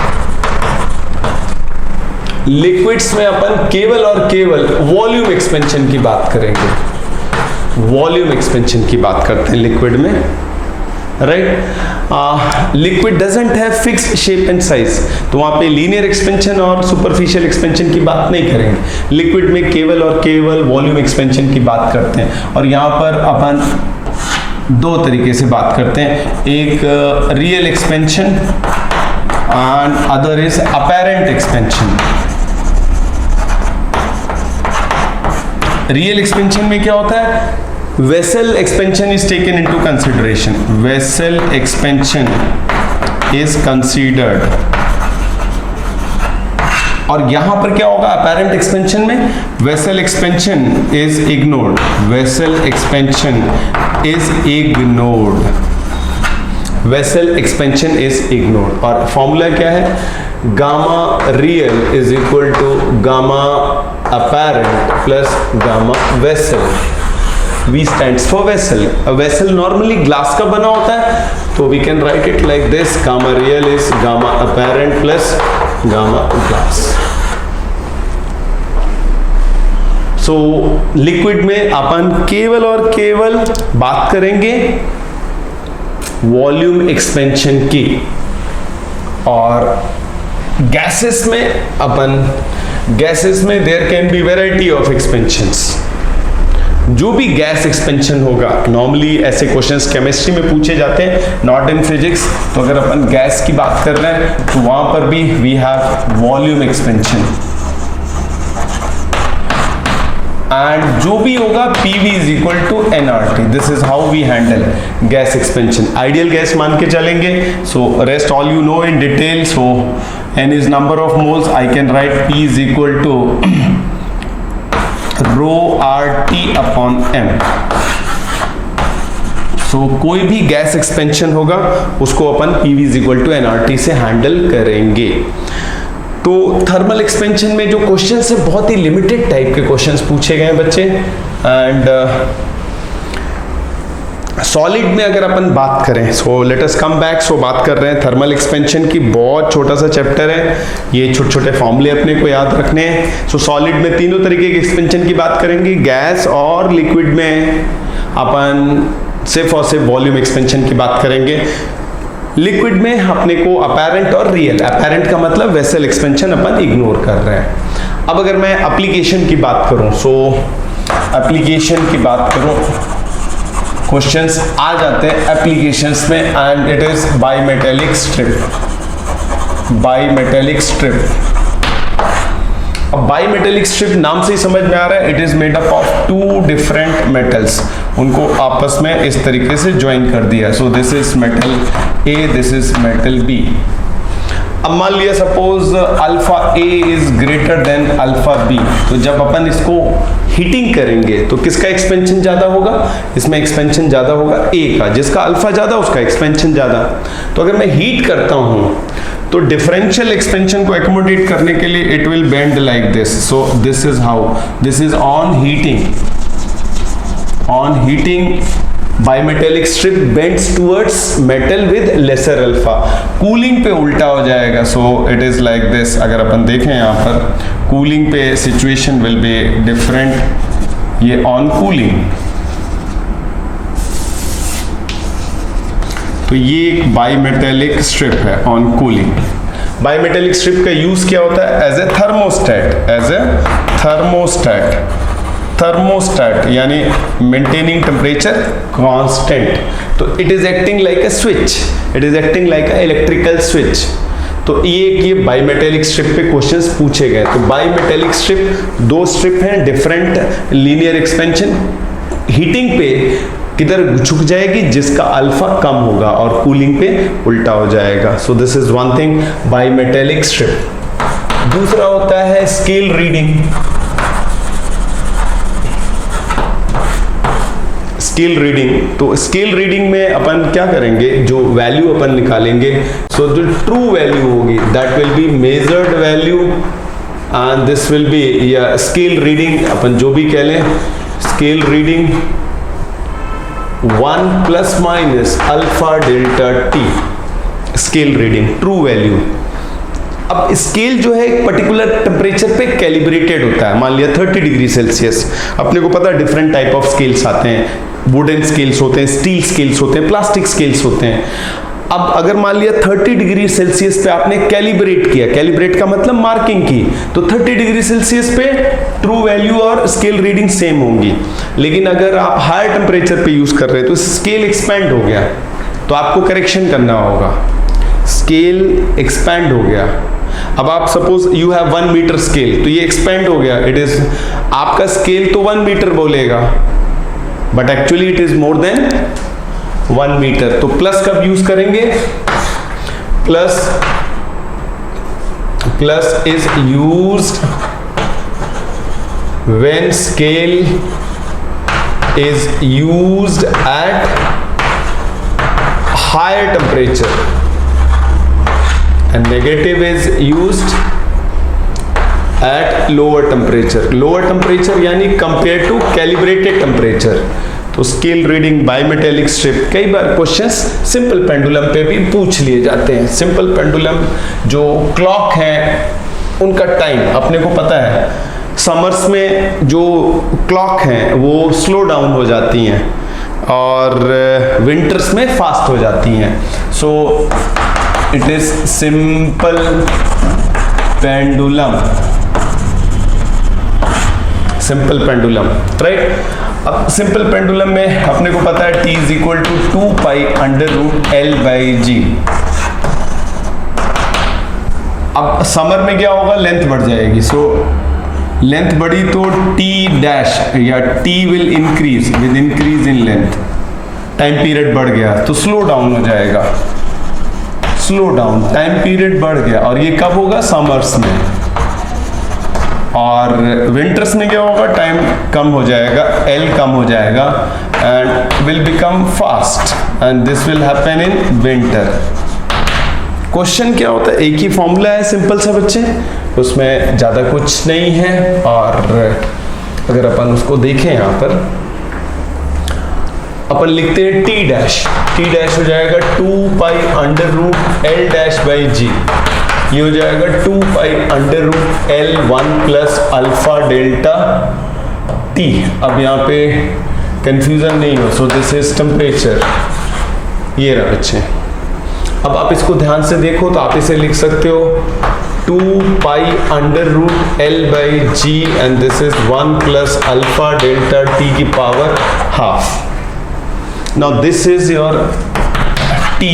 लिक्विड्स में अपन केवल और केवल वॉल्यूम एक्सपेंशन की बात करेंगे, वॉल्यूम एक्सपेंशन की बात करते हैं लिक्विड में। Right. Liquid doesn't have fixed shape and size, तो वहाँ पे लीनियर एक्सपेंशन और सुपरफिशियल एक्सपेंशन की बात नहीं करेंगे। लिक्विड में केवल और केवल वॉल्यूम एक्सपेंशन की बात करते हैं, और यहाँ पर अपन दो तरीके से बात करते हैं, एक real expansion and other is apparent expansion. Real expansion में क्या होता है, vessel expansion is taken into consideration, vessel expansion is considered. और यहां पर क्या होगा, अपैरेंट एक्सपेंशन में vessel expansion is ignored, vessel expansion is ignored, vessel expansion is ignored. और फॉर्मूला क्या है, gamma real is equal to gamma apparent plus gamma vessel. V stands for vessel. A vessel normally glass का बना होता है, तो we can write it like this, gamma real is gamma apparent plus gamma glass. So liquid में अपन केवल और केवल बात करेंगे वॉल्यूम एक्सपेंशन की, और गैसेस में there can be variety of expansions. जो भी गैस एक्सपेंशन होगा, नॉर्मली ऐसे क्वेश्चंस केमिस्ट्री में पूछे जाते हैं, नॉट इन फिजिक्स। तो अगर अपन गैस की बात कर रहे हैं तो वहां पर भी we have volume expansion, and जो भी होगा PV is equal to nRT। This is how we handle gas expansion. Ideal gas मान के चलेंगे, so rest all you know in detail. So n is number of moles, I can write P is equal to rho RT upon M। So कोई भी gas expansion होगा उसको अपन PV is equal to nRT से हैंडल करेंगे। तो thermal expansion में जो क्वेश्चन है बहुत ही लिमिटेड टाइप के क्वेश्चंस पूछे गए हैं बच्चे। एंड सॉलिड में अगर अपन बात करें, so let us come back. सो बात कर रहे हैं थर्मल एक्सपेंशन की, बहुत छोटा सा चैप्टर है, ये छोटे छोटे फॉर्मूले अपने को याद रखने हैं। सो सॉलिड में तीनों तरीके के एक्सपेंशन की बात करेंगे, गैस और लिक्विड में अपन सिर्फ और सिर्फ वॉल्यूम एक्सपेंशन की बात करेंगे। लिक्विड में अपने को अपैरेंट और रियल, अपैरेंट का मतलब वेसल एक्सपेंशन अपन इग्नोर कर रहे हैं। अब अगर मैं एप्लीकेशन की बात करूं, सो एप्लीकेशन की बात करूं, क्वेश्चंस आ जाते हैं एप्लीकेशंस में, and it is bimetallic strip. Bimetallic strip, अब बाईमेटेलिक स्ट्रिप नाम से ही समझ में आ रहा है, it is made up of two different metals, उनको आपस में इस तरीके से ज्वाइन कर दिया। So this is metal A, this is metal B। अब मान लिया suppose alpha A is greater than alpha B, तो जब अपन इसको हीटिंग करेंगे तो किसका एक्सपेंशन ज्यादा होगा, इसमें एक्सपेंशन ज्यादा होगा A का, जिसका अल्फा ज्यादा उसका एक्सपेंशन ज्यादा। तो अगर मैं हीट करता हूं तो डिफरेंशियल एक्सपेंशन को एकोमोडेट करने के लिए it will bend like this. So this is how, this is on heating, on heating bimetallic strip bends towards metal with lesser alpha. Cooling पे उल्टा हो जाएगा, so it is like this. अगर अपन देखें यहाँ पर कूलिंग पे सिचुएशन विल बी डिफरेंट, ये ऑन कूलिंग। तो ये एक बाईमेटेलिक स्ट्रिप है ऑन कूलिंग। बाईमेटेलिक स्ट्रिप का यूज क्या होता है, as a thermostat, as a thermostat, thermostat यानी मेंटेनिंग टेम्परेचर कांस्टेंट। तो it is acting like a switch, it is acting like a electrical switch. तो ये बाईमेटेलिक स्ट्रिप पे क्वेश्चंस पूछे गए। तो बाईमेटेलिक स्ट्रिप, दो स्ट्रिप हैं, डिफरेंट लीनियर एक्सपेंशन, हीटिंग पे किधर झुक जाएगी, जिसका अल्फा कम होगा, और कूलिंग पे उल्टा हो जाएगा। So this is one thing, bimetallic strip. दूसरा होता है स्केल रीडिंग। स्केल रीडिंग, तो स्केल रीडिंग में अपन क्या करेंगे, जो वैल्यू अपन निकालेंगे, सो जो ट्रू वैल्यू होगी that will be measured value, and this will B या स्केल रीडिंग, अपन जो भी कह लें, scale reading 1 plus minus alpha delta T, scale reading true value. अब स्केल जो है एक पर्टिकुलर टेम्परेचर पे कैलिब्रेटेड होता है। मान लिया 30 डिग्री सेल्सियस, अपने को पता है डिफरेंट टाइप ऑफ स्केल्स आते हैं, वुडन स्केल्स होते हैं, स्टील स्केल्स होते हैं, प्लास्टिक स्केल्स होते हैं। अब अगर मान लिया 30 डिग्री सेल्सियस पे आपने कैलिब्रेट किया, कैलिब्रेट का मतलब मार्किंग की, तो 30 डिग्री सेल्सियस पे ट्रू वैल्यू और स्केल रीडिंग सेम होंगी। लेकिन अगर आप हायर टेम्परेचर पे यूज कर रहे हैं तो स्केल एक्सपेंड हो गया, तो आपको करेक्शन करना होगा। स्केल एक्सपेंड हो गया। अब आप suppose you have 1 metre scale, तो ये एक्सपेंड हो गया। इट इज, आपका स्केल तो 1 मीटर बोलेगा but actually it is more than 1 metre. तो प्लस कब यूज करेंगे? Plus is used when scale is used at higher temperature and negative is used at lower temperature. Lower temperature यानी compared to calibrated temperature। तो scale reading, बायमेटेलिक strip, कई बार questions simple pendulum पे भी पूछ लिए जाते हैं। सिंपल पेंडुलम जो क्लॉक है उनका टाइम अपने को पता है, समर्स में जो क्लॉक हैं वो स्लो डाउन हो जाती हैं और विंटर्स में फास्ट हो जाती हैं। So it is simple pendulum, simple pendulum, right. अब सिंपल पेंडुलम में अपने को पता है T is equal to 2 pi under root L by G। अब समर में क्या होगा? लेंथ बढ़ जाएगी। सो लेंथ बढ़ी तो T डैश या T will increase with increase in length. Time period बढ़ गया तो स्लो डाउन हो जाएगा, स्लो डाउन, टाइम पीरियड बढ़ गया। और ये कब होगा? समर्स में। और विंटर्स में क्या होगा? टाइम कम हो जाएगा, L कम हो जाएगा and will become fast and this will happen in winter. Question क्या होता है? एक ही फॉर्मूला है सिंपल सा बच्चे, उसमें ज्यादा कुछ नहीं है। और अगर अपन उसको देखें यहाँ पर अपन लिखते हैं T डैश, T डैश हो जाएगा 2 pi under root L dash by G। ये हो जाएगा 2 pi under root L1 plus alpha delta T। अब यहाँ पे कंफ्यूजन नहीं हो, सो दिस इज टेम्परेचर। ये रहा बच्चे। अब आप इसको ध्यान से देखो तो आप इसे लिख सकते हो 2 pi under root L by G and this is 1 plus alpha delta T की power half. Now this is your T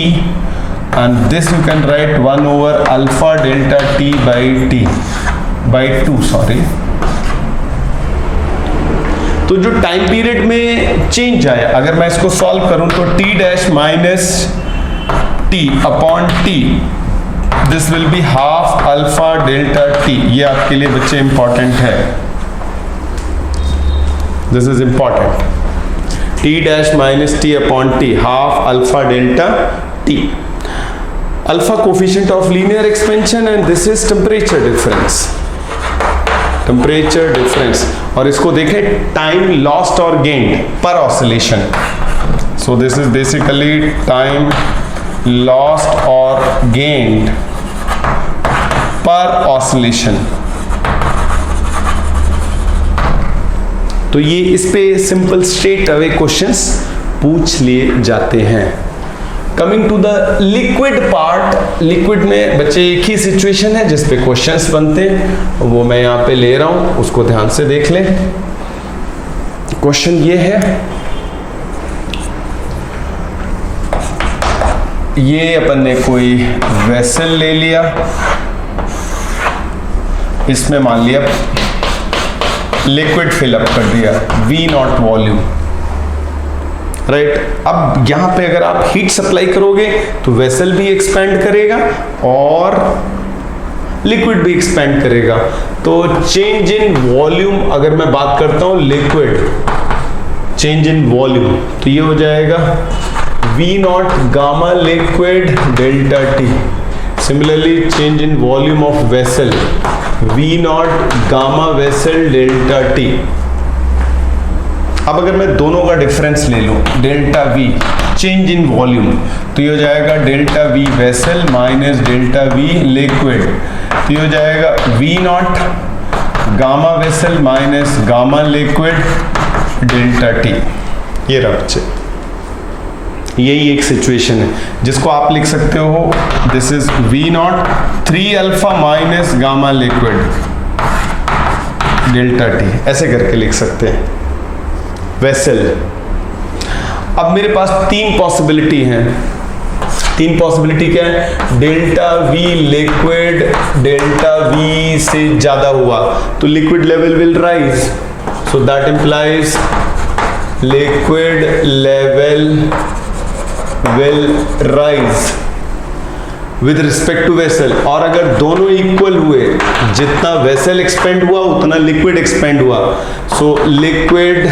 and this you can write 1 over alpha delta T by 2 sorry। तो जो time period में change आया, अगर मैं इसको solve करूं तो T dash minus T upon T, this will be half alpha delta T। ये आपके लिए बच्चे इंपॉर्टेंट है, this is important. T dash minus T upon T, half alpha delta T। Alpha coefficient of linear expansion and this is temperature difference, temperature difference। और इसको देखें time lost or gained per oscillation। So this is basically time lost or gained per oscillation। तो ये इस पे simple straight away questions पूछ लिए जाते हैं। Coming to the liquid part, liquid में बच्चे एक ही सिचुएशन है जिस पे क्वेश्चंस बनते हैं, वो मैं यहाँ पे ले रहा हूं, उसको ध्यान से देख लें। क्वेश्चन ये है, ये अपन ने कोई वेसल ले लिया, इसमें मान लिया लिक्विड फिलअप कर दिया, V0 वॉल्यूम, राइट। अब यहां पे अगर आप हीट सप्लाई करोगे तो वेसल भी एक्सपेंड करेगा और लिक्विड भी एक्सपेंड करेगा। तो चेंज इन वॉल्यूम अगर मैं बात करता हूं लिक्विड, चेंज इन वॉल्यूम, तो ये हो जाएगा V0 gamma liquid delta T। Similarly change in volume of vessel V0 gamma vessel delta T। अब अगर मैं दोनों का डिफरेंस ले लूँ, delta V change in volume, तो ये हो जाएगा delta V vessel minus delta V liquid, तो ये हो जाएगा V naught gamma vessel minus gamma liquid delta T. ये रहा बच्चे, यही एक सिचुएशन है जिसको आप लिख सकते हो, this is V naught 3 alpha minus gamma liquid delta T, ऐसे करके लिख सकते हैं वेसल। अब मेरे पास 3 पॉसिबिलिटी हैं। 3 पॉसिबिलिटी क्या है? Delta V liquid delta V से ज्यादा हुआ तो liquid level will rise, so that implies liquid level will rise with respect to vessel. और अगर दोनों इक्वल हुए, जितना वेसल एक्सपेंड हुआ उतना लिक्विड एक्सपेंड हुआ, सो liquid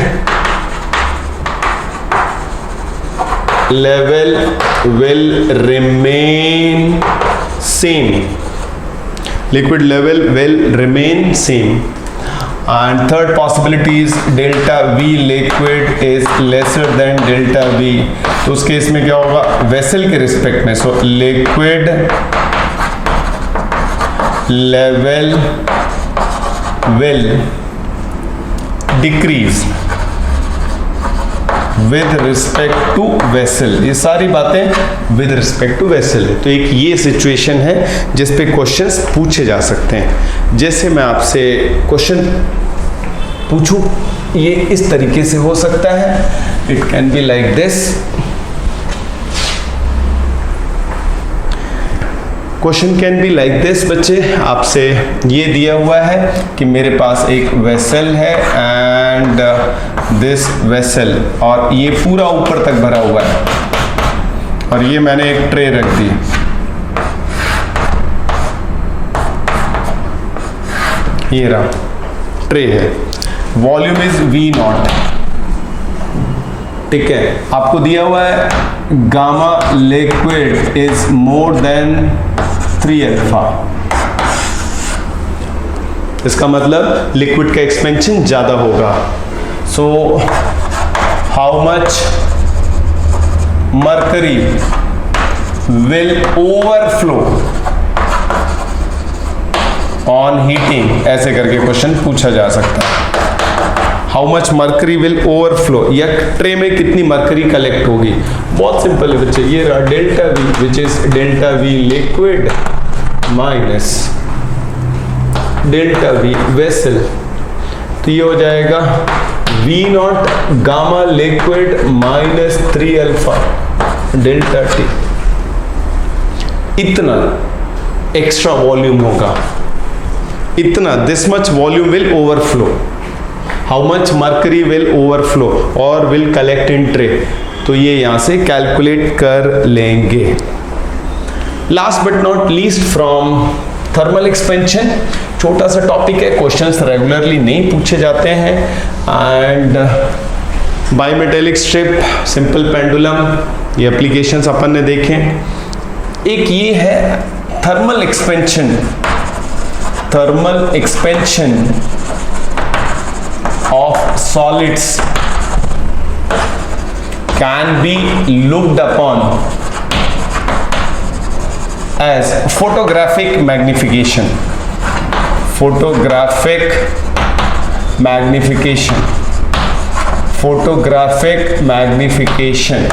level will remain same, liquid level will remain same. And third possibility is delta V liquid is lesser than delta V, तो उस केस में क्या होगा? वेसल के रिस्पेक्ट में, so liquid level will decrease with respect to vessel. ये सारी बातें विद रिस्पेक्ट टू वेसल है। तो एक ये सिचुएशन है जिस पे क्वेश्चंस पूछे जा सकते हैं। जैसे मैं आपसे क्वेश्चन पूछूं, ये इस तरीके से हो सकता है, it can be like this. Question can be like this बच्चे, आपसे ये दिया हुआ है कि मेरे पास एक वेसल है एंड दिस वेसल, और ये पूरा ऊपर तक भरा हुआ है, और ये मैंने एक ट्रे रख दी। ये रहा ट्रे है, वॉल्यूम इज V नॉट, ठीक है। आपको दिया हुआ है gamma liquid is more then 3 alpha, इसका मतलब लिक्विड का एक्सपेंशन ज्यादा होगा। So how much mercury will overflow on heating, ऐसे करके क्वेश्चन पूछा जा सकता है। How much mercury will overflow, या ट्रे में कितनी मर्करी कलेक्ट होगी। बहुत सिंपल है बच्चे, ये रहा delta V which is delta V liquid minus delta V vessel, तो ये हो जाएगा V naught gamma liquid minus 3 alpha delta T. इतना एक्स्ट्रा वॉल्यूम होगा, इतना, this much volume will overflow. How much mercury will overflow और will collect in tray, तो ये यहां से कैलकुलेट कर लेंगे। Last but not least from thermal expansion, छोटा सा टॉपिक है, क्वेश्चंस रेगुलरली नहीं पूछे जाते हैं। एंड बाइमेटेलिक स्ट्रिप, सिंपल पेंडुलम, ये एप्लीकेशंस अपन ने देखे। एक ये है thermal expansion, thermal expansion of solids can be looked upon as photographic magnification, photographic magnification, photographic magnification.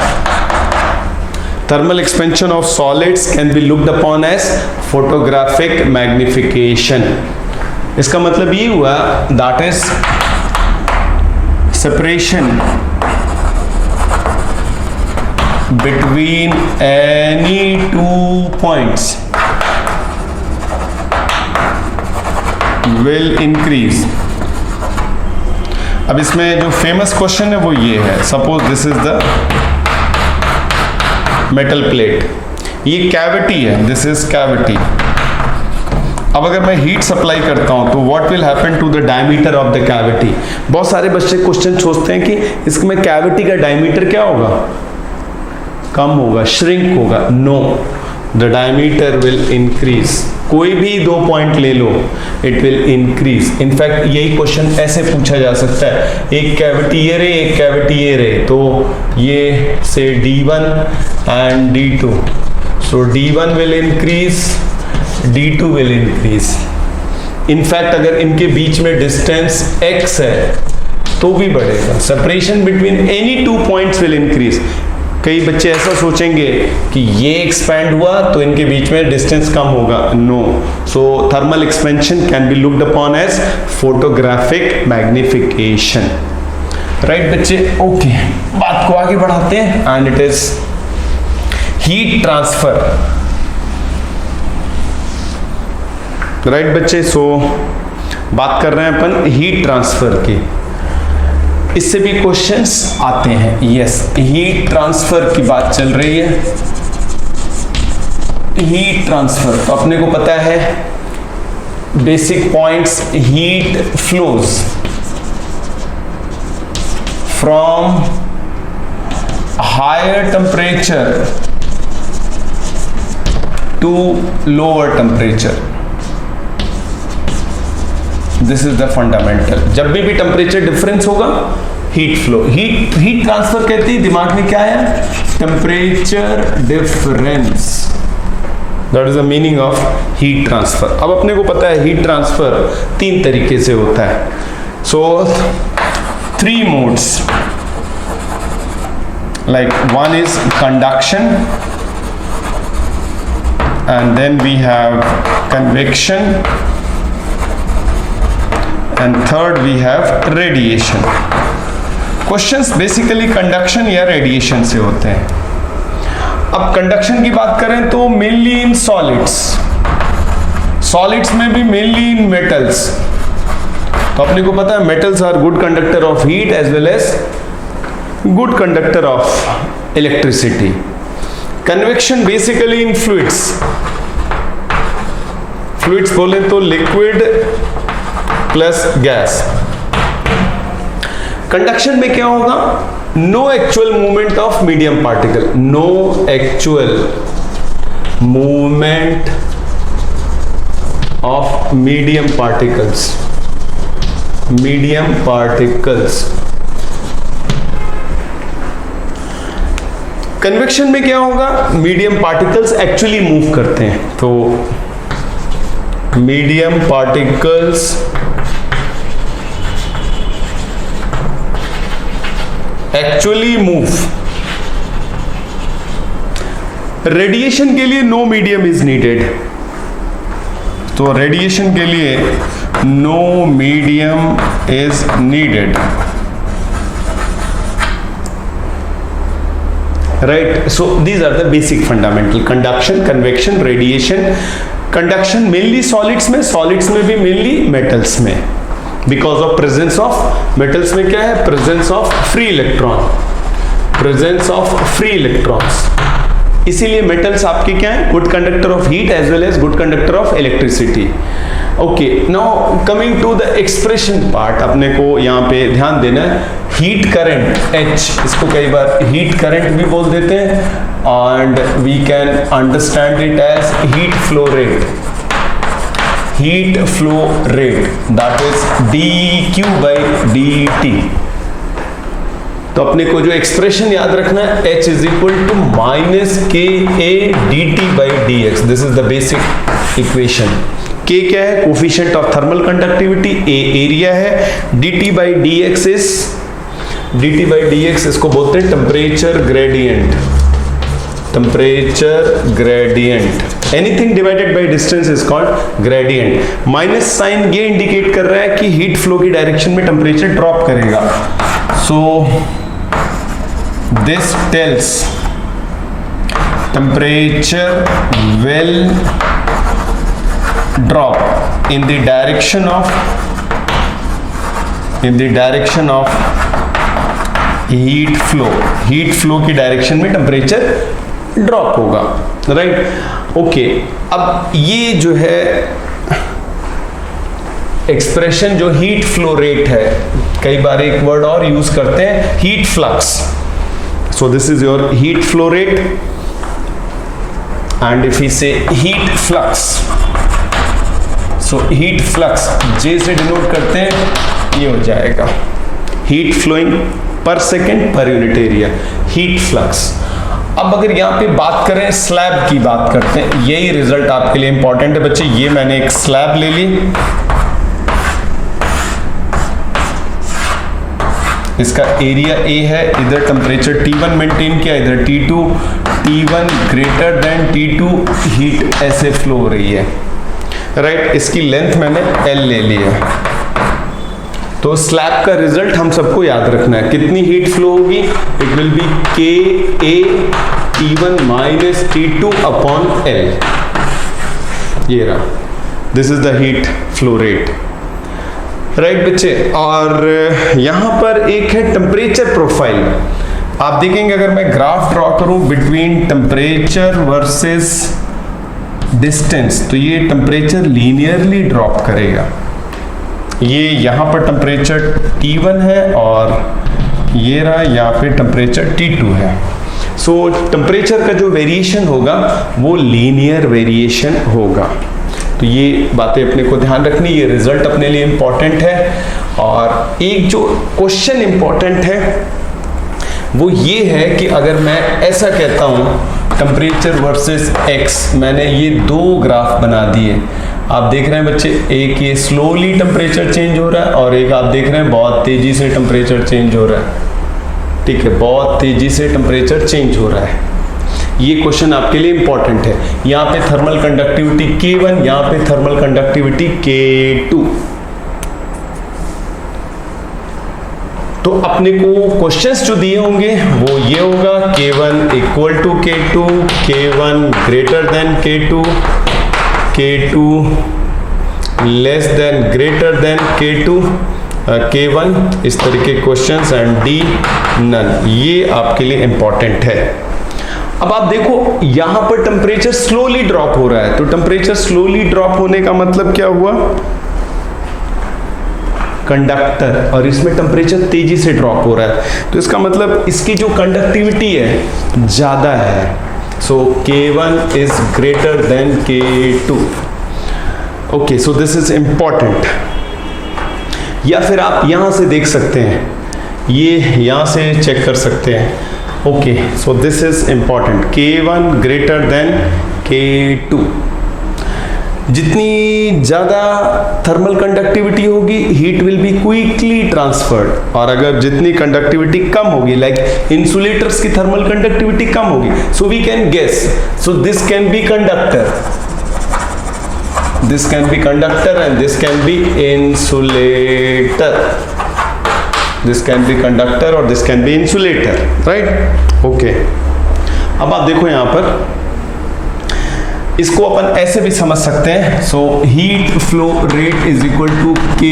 Thermal expansion of solids can be looked upon as photographic magnification. इसका मतलब ये हुआ, that is separation between any 2 points will increase. अब इसमें जो famous question है वो ये है, suppose this is the metal plate, ये कैविटी है, दिस इज कैविटी। अब अगर मैं हीट सप्लाई करता हूं तो what will happen to the diameter of the cavity. बहुत सारे बच्चे क्वेश्चन सोचते हैं कि इसमें कैविटी का डायमीटर क्या होगा, कम होगा, श्रिंक होगा। No, the diameter will increase. कोई भी 2 पॉइंट ले लो, इट विल इंक्रीज। इनफैक्ट यही क्वेश्चन ऐसे पूछा जा सकता है, एक कैविटी ये रहे, एक कैविटी ये रहे, तो ये से D1 and D2, so D1 will increase, D2 will increase. In fact अगर इनके बीच में डिस्टेंस x है तो भी बढ़ेगा। Separation between any 2 points will increase. कई बच्चे ऐसा सोचेंगे कि ये एक्सपैंड हुआ तो इनके बीच में डिस्टेंस कम होगा, no. So thermal expansion can be looked upon as photographic magnification. Right बच्चे, ओके, बात को आगे बढ़ाते हैं and it is heat transfer. Right बच्चे, सो बात कर रहे हैं अपन हीट ट्रांसफर की। इससे भी क्वेश्चंस आते हैं। यस, हीट ट्रांसफर की बात चल रही है। हीट ट्रांसफर तो अपने को पता है basic points, heat flows from higher temperature to lower temperature. This is the fundamental. जब भी टेम्परेचर डिफरेंस होगा, हीट फ्लो, हीट ट्रांसफर कहते हैं, दिमाग में क्या है? Temperature difference. That is the meaning of heat transfer. अब अपने को पता है हीट ट्रांसफर 3 तरीके से होता है। सो 3 modes, like one is conduction, and then we have convection, and third we have radiation. Questions basically conduction या रेडिएशन से होते हैं। अब कंडक्शन की बात करें तो मेनली इन सॉलिड्स, सॉलिड्स में भी मेनली इन मेटल्स। तो अपने को पता है metals are good conductor of heat as well as good conductor of electricity. Convection basically in fluids, fluids बोले तो लिक्विड प्लस गैस। कंडक्शन में क्या होगा? No actual movement of medium particle, no actual movement of medium particles, medium particles. Convection में क्या होगा? Medium particles actually move करते हैं, तो medium particles actually move. Radiation के लिए नो मीडियम इज नीडेड, तो रेडिएशन के लिए no medium is needed. Right, so these are the basic fundamental, conduction, convection, radiation. Conduction mainly solids में, solids में भी मेनली मेटल्स में, because of presence of metals में क्या है? Presence of free electron, presence of free electrons. इसीलिए metals आपके क्या है? Good conductor of heat as well as good conductor of electricity. Okay, now coming to the expression part, अपने को यहाँ पे ध्यान देना है। हीट करंट H, इसको कई बार हीट करंट भी बोल देते हैं, and we can understand it as heat flow rate, heat flow rate, that is dEq by dt। तो अपने को जो एक्सप्रेशन याद रखना है, H is equal to -KA dt by dx। This is the basic equation. K क्या है? Coefficient of thermal conductivity, A area है, dt by dx is, dt by dx इसको बोलते हैं temperature gradient, temperature gradient. Anything divided by distance is called gradient. Minus sign ये indicate कर रहा है कि हीट फ्लो की डायरेक्शन में टेम्परेचर ड्रॉप करेगा। So this tells temperature will drop in the direction of, in the direction of heat flow, heat flow की direction में टेम्परेचर ड्रॉप होगा। Right, okay. अब ये जो है एक्सप्रेशन जो हीट फ्लो रेट है, कई बार एक वर्ड और यूज करते हैं, heat flux. So this is your heat flow rate and if we say heat flux, so heat flux J से डिनोट करते हैं, ये हो जाएगा heat flowing per second per unit area, heat flux. अब अगर यहाँ पे बात करें स्लैब की बात करते हैं, यही रिजल्ट आपके लिए इंपॉर्टेंट है बच्चे। ये मैंने एक स्लैब ले ली, इसका एरिया A है, इधर टेम्परेचर T1 मेंटेन किया, इधर T2, T1 greater than T2, heat ऐसे फ्लो हो रही है, राइट। इसकी लेंथ मैंने L ले ली है। तो स्लैब का रिजल्ट हम सबको याद रखना है, कितनी हीट फ्लो होगी, it will B KA T1 minus T2 upon L, ये रहा, this is the heat flow rate, right बच्चे। और यहां पर एक है टेम्परेचर प्रोफाइल। आप देखेंगे अगर मैं ग्राफ ड्रॉ करूं बिटवीन टेम्परेचर वर्सेस डिस्टेंस, तो ये टेम्परेचर लीनियरली ड्रॉप करेगा। ये यहाँ पर टेम्परेचर T1 है और ये रहा यहाँ पे टेम्परेचर T2 है। सो टेम्परेचर का जो वेरिएशन होगा वो लीनियर वेरिएशन होगा। तो ये बातें अपने को ध्यान रखनी, ये रिजल्ट अपने लिए इम्पॉर्टेंट है। और एक जो क्वेश्चन इम्पॉर्टेंट है वो ये है कि अगर मैं ऐसा कहता हूँ टेम्परेचर वर्सेस एक्स, मैंने ये दो ग्राफ बना दिए, आप देख रहे हैं बच्चे, एक ये स्लोली टेम्परेचर चेंज हो रहा है और एक आप देख रहे हैं बहुत तेजी से टेम्परेचर चेंज हो रहा है, ठीक है, बहुत तेजी से टेम्परेचर चेंज हो रहा है। ये क्वेश्चन आपके लिए इंपॉर्टेंट है। यहाँ पे थर्मल कंडक्टिविटी K1, यहाँ पे थर्मल कंडक्टिविटी K2। तो अपने को क्वेश्चंस जो दिए होंगे वो ये होगा, K1 equal to K2, K1 greater than K2, K2 less than greater than K2, K1, इस तरीके क्वेश्चंस, एंड D नन। ये आपके लिए इंपॉर्टेंट है। अब आप देखो यहां पर टेम्परेचर स्लोली ड्रॉप हो रहा है, तो टेम्परेचर स्लोली ड्रॉप होने का मतलब क्या हुआ, कंडक्टर, और इसमें टेम्परेचर तेजी से ड्रॉप हो रहा है, तो इसका मतलब इसकी जो कंडक्टिविटी है ज्यादा है। So K1 is greater than K2. Okay, so this is important. या फिर आप यहां से देख सकते हैं, ये यहां से चेक कर सकते हैं। Okay, so this is important. K1 greater than K2. जितनी ज्यादा थर्मल कंडक्टिविटी होगी, heat will be quickly transferred, और अगर जितनी कंडक्टिविटी कम होगी, लाइक इंसुलेटर्स की थर्मल कंडक्टिविटी कम होगी, so we can guess, so this can be conductor, this can be conductor and this can be insulator, this can be conductor और this can be insulator, right. Okay, अब आप देखो यहां पर इसको अपन ऐसे भी समझ सकते हैं। So heat flow rate is equal to K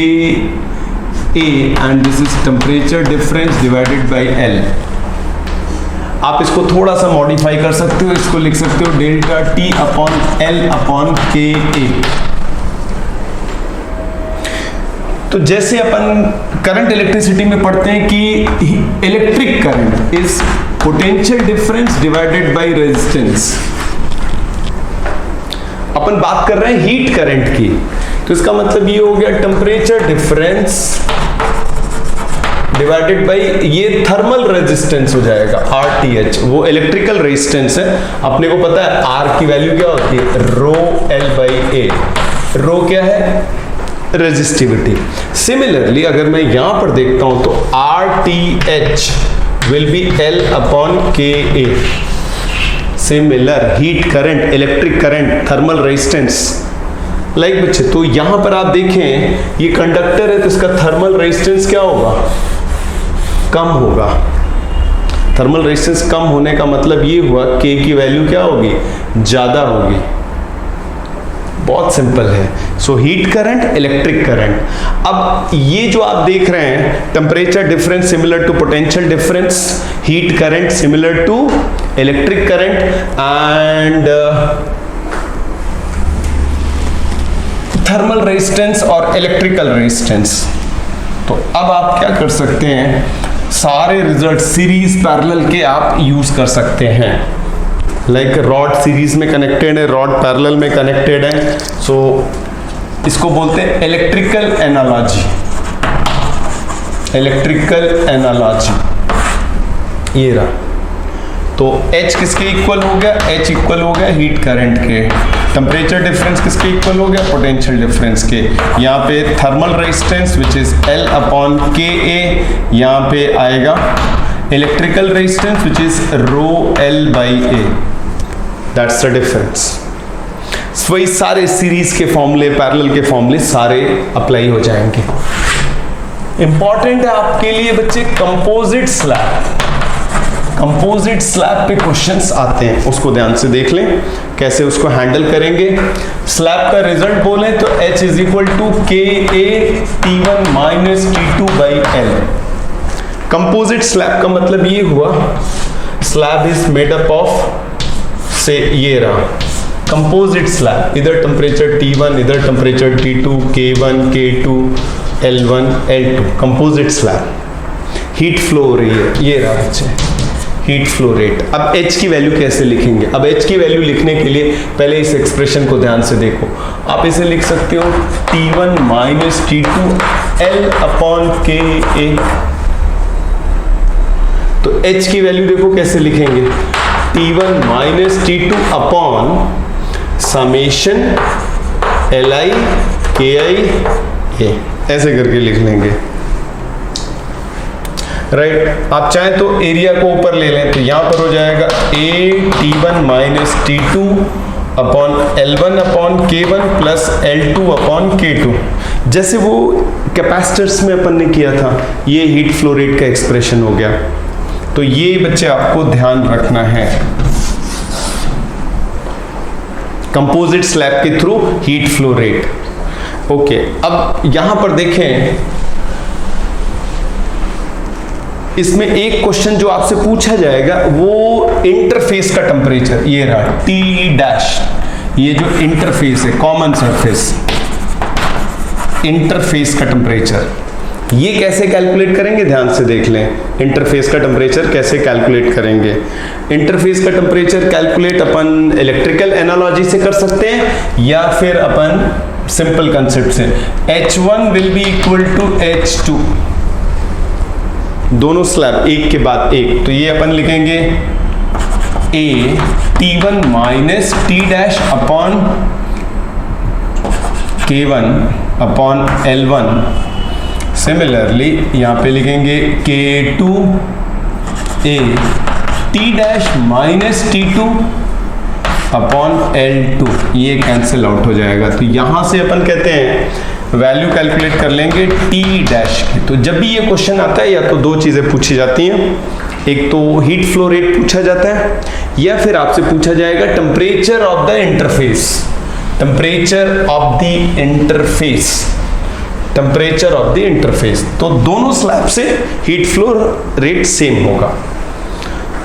A and this is temperature difference divided by L. आप इसको थोड़ा सा मॉडिफाई कर सकते हो, इसको लिख सकते हो delta T upon L upon K ए। तो जैसे अपन करंट इलेक्ट्रिसिटी में पढ़ते हैं कि electric current is potential difference divided by resistance, अपन बात कर रहे हैं हीट करंट की, तो इसका मतलब ये हो गया टेम्परेचर डिफरेंस डिवाइडेड बाय ये थर्मल रेजिस्टेंस हो जाएगा RTH, वो इलेक्ट्रिकल रेजिस्टेंस है। अपने को पता है R की वैल्यू क्या होती है, रो L बाई A। रो क्या है, रेजिस्टिविटी। सिमिलरली अगर मैं यहां पर देखता हूं तो RTH will be L upon KA। Similar heat current, electric current, thermal resistance, like बच्चे। तो यहां पर आप देखें ये कंडक्टर है तो इसका थर्मल रेजिस्टेंस क्या होगा, कम होगा। थर्मल रेजिस्टेंस कम होने का मतलब ये हुआ K की वैल्यू क्या होगी, ज्यादा होगी। बहुत सिंपल है। So heat current, electric current. अब ये जो आप देख रहे हैं temperature difference similar to potential difference, heat current similar to electric current and thermal resistance और इलेक्ट्रिकल रेजिस्टेंस। तो अब आप क्या कर सकते हैं, सारे रिजल्ट सीरीज पैरेलल के आप यूज कर सकते हैं। लाइक रॉड सीरीज में कनेक्टेड है, रॉड पैरेलल में कनेक्टेड है, सो इसको बोलते हैं इलेक्ट्रिकल एनालॉजी, इलेक्ट्रिकल एनालॉजी। ये रहा, तो H किसके इक्वल हो गया, H इक्वल हो गया हीट करंट के, टेम्परेचर डिफरेंस किसके इक्वल हो गया, पोटेंशियल डिफरेंस के। यहाँ पे thermal resistance which is L upon K A, यहाँ पे आएगा electrical resistance which is rho L by A, that's the difference. वही सारे सीरीज के फॉर्मूले, पैरेलल के फॉर्मूले सारे अप्लाई हो जाएंगे। इंपॉर्टेंट है आपके लिए बच्चे कंपोजिट स्लैब, कंपोजिट स्लैब पे क्वेश्चंस आते हैं, उसको ध्यान से देख लें कैसे उसको हैंडल करेंगे। स्लैब का रिजल्ट बोले तो H is equal to K A T1 minus T2 by L। Composite slab का मतलब ये हुआ, slab is made up of से ये रहा कंपोजिट स्लैब, इधर टेम्परेचर T1, इधर temperature T2, K1, K2, L1, L2, composite slab. Heat flow हो रही है, ये रहा बच्चे हीट फ्लो रेट। अब H की वैल्यू कैसे लिखेंगे, अब H की वैल्यू लिखने के लिए पहले इस एक्सप्रेशन को ध्यान से देखो। आप इसे लिख सकते हो T1 minus T2 L upon K ए। तो H की वैल्यू देखो कैसे लिखेंगे, T1 minus T2 upon summation Li Ki A, ऐसे करके लिख लेंगे, राइट। आप चाहें तो एरिया को ऊपर ले लें, तो यहां पर हो जाएगा A T1 minus T2 upon L1 upon K1 plus L2 upon K2, जैसे वो कैपेसिटर्स में अपन ने किया था। ये हीट फ्लो रेट का एक्सप्रेशन हो गया। तो ये बच्चे आपको ध्यान रखना है, कंपोजिट स्लैब के through heat flow rate. Okay, अब यहां पर देखें, इसमें एक क्वेश्चन जो आपसे पूछा जाएगा वो इंटरफेस का टेम्परेचर, ये रहा T डैश, ये जो इंटरफेस है कॉमन सरफेस, इंटरफेस का टेम्परेचर, ये कैसे कैलकुलेट करेंगे ध्यान से देख लें। इंटरफेस का टेम्परेचर कैसे कैलकुलेट करेंगे, इंटरफेस का टेम्परेचर कैलकुलेट अपन इलेक्ट्रिकल एनालॉजी से कर सकते हैं या फिर अपन सिंपल कंसेप्ट से, H1 will be equal to H2, दोनों स्लैब एक के बाद एक, तो ये अपन लिखेंगे A T1 minus T dash upon K1 upon L1। Similarly यहाँ पे लिखेंगे K2 A T dash minus T2 upon L2, ये कैंसिल आउट हो जाएगा। तो यहाँ से अपन कहते हैं वैल्यू कैलकुलेट कर लेंगे T डैश की। तो जब भी ये क्वेश्चन आता है या तो दो चीज़ें पूछी जाती हैं, एक तो हीट फ्लो रेट पूछा जाता है या फिर आपसे पूछा जाएगा temperature of the interface, temperature of the interface, temperature of the interface. तो दोनों स्लैब से हीट फ्लो रेट सेम होगा।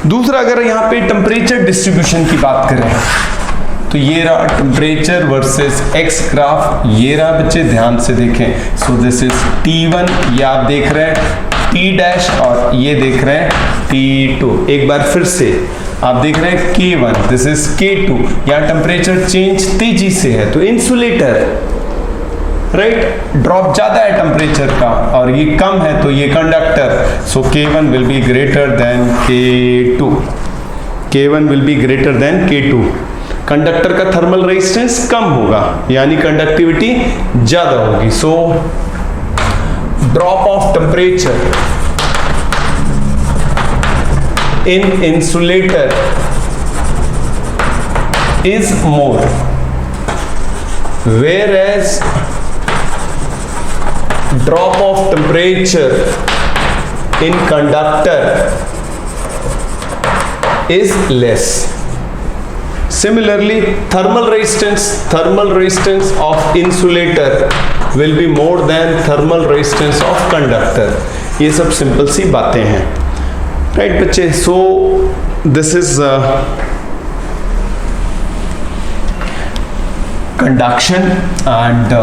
दूसरा, अगर यहाँ पे टेम्परेचर डिस्ट्रीब्यूशन की बात करें तो ये रहा टेम्परेचर वर्सेस एक्स ग्राफ, ये रहा बच्चे ध्यान से देखें। सो दिस इज T1, ये आप देख रहे हैं T डैश, और ये देख रहे हैं T2। एक बार फिर से आप देख रहे हैं K1, दिस इज K2। यहाँ टेम्परेचर चेंज तेजी से है तो इंसुलेटर है, राइट, ड्रॉप ज्यादा है टेम्परेचर का, और ये कम है तो ये conductor. So K1 will be greater than K2, K1 will be greater than K2। Conductor का थर्मल रेजिस्टेंस कम होगा यानी कंडक्टिविटी ज्यादा होगी। So drop of temperature in insulator is more, whereas drop of temperature in conductor is less. Similarly, thermal resistance of insulator will be more than thermal resistance of conductor. ये सब simple सी बातें हैं, right बच्चे। So this is conduction and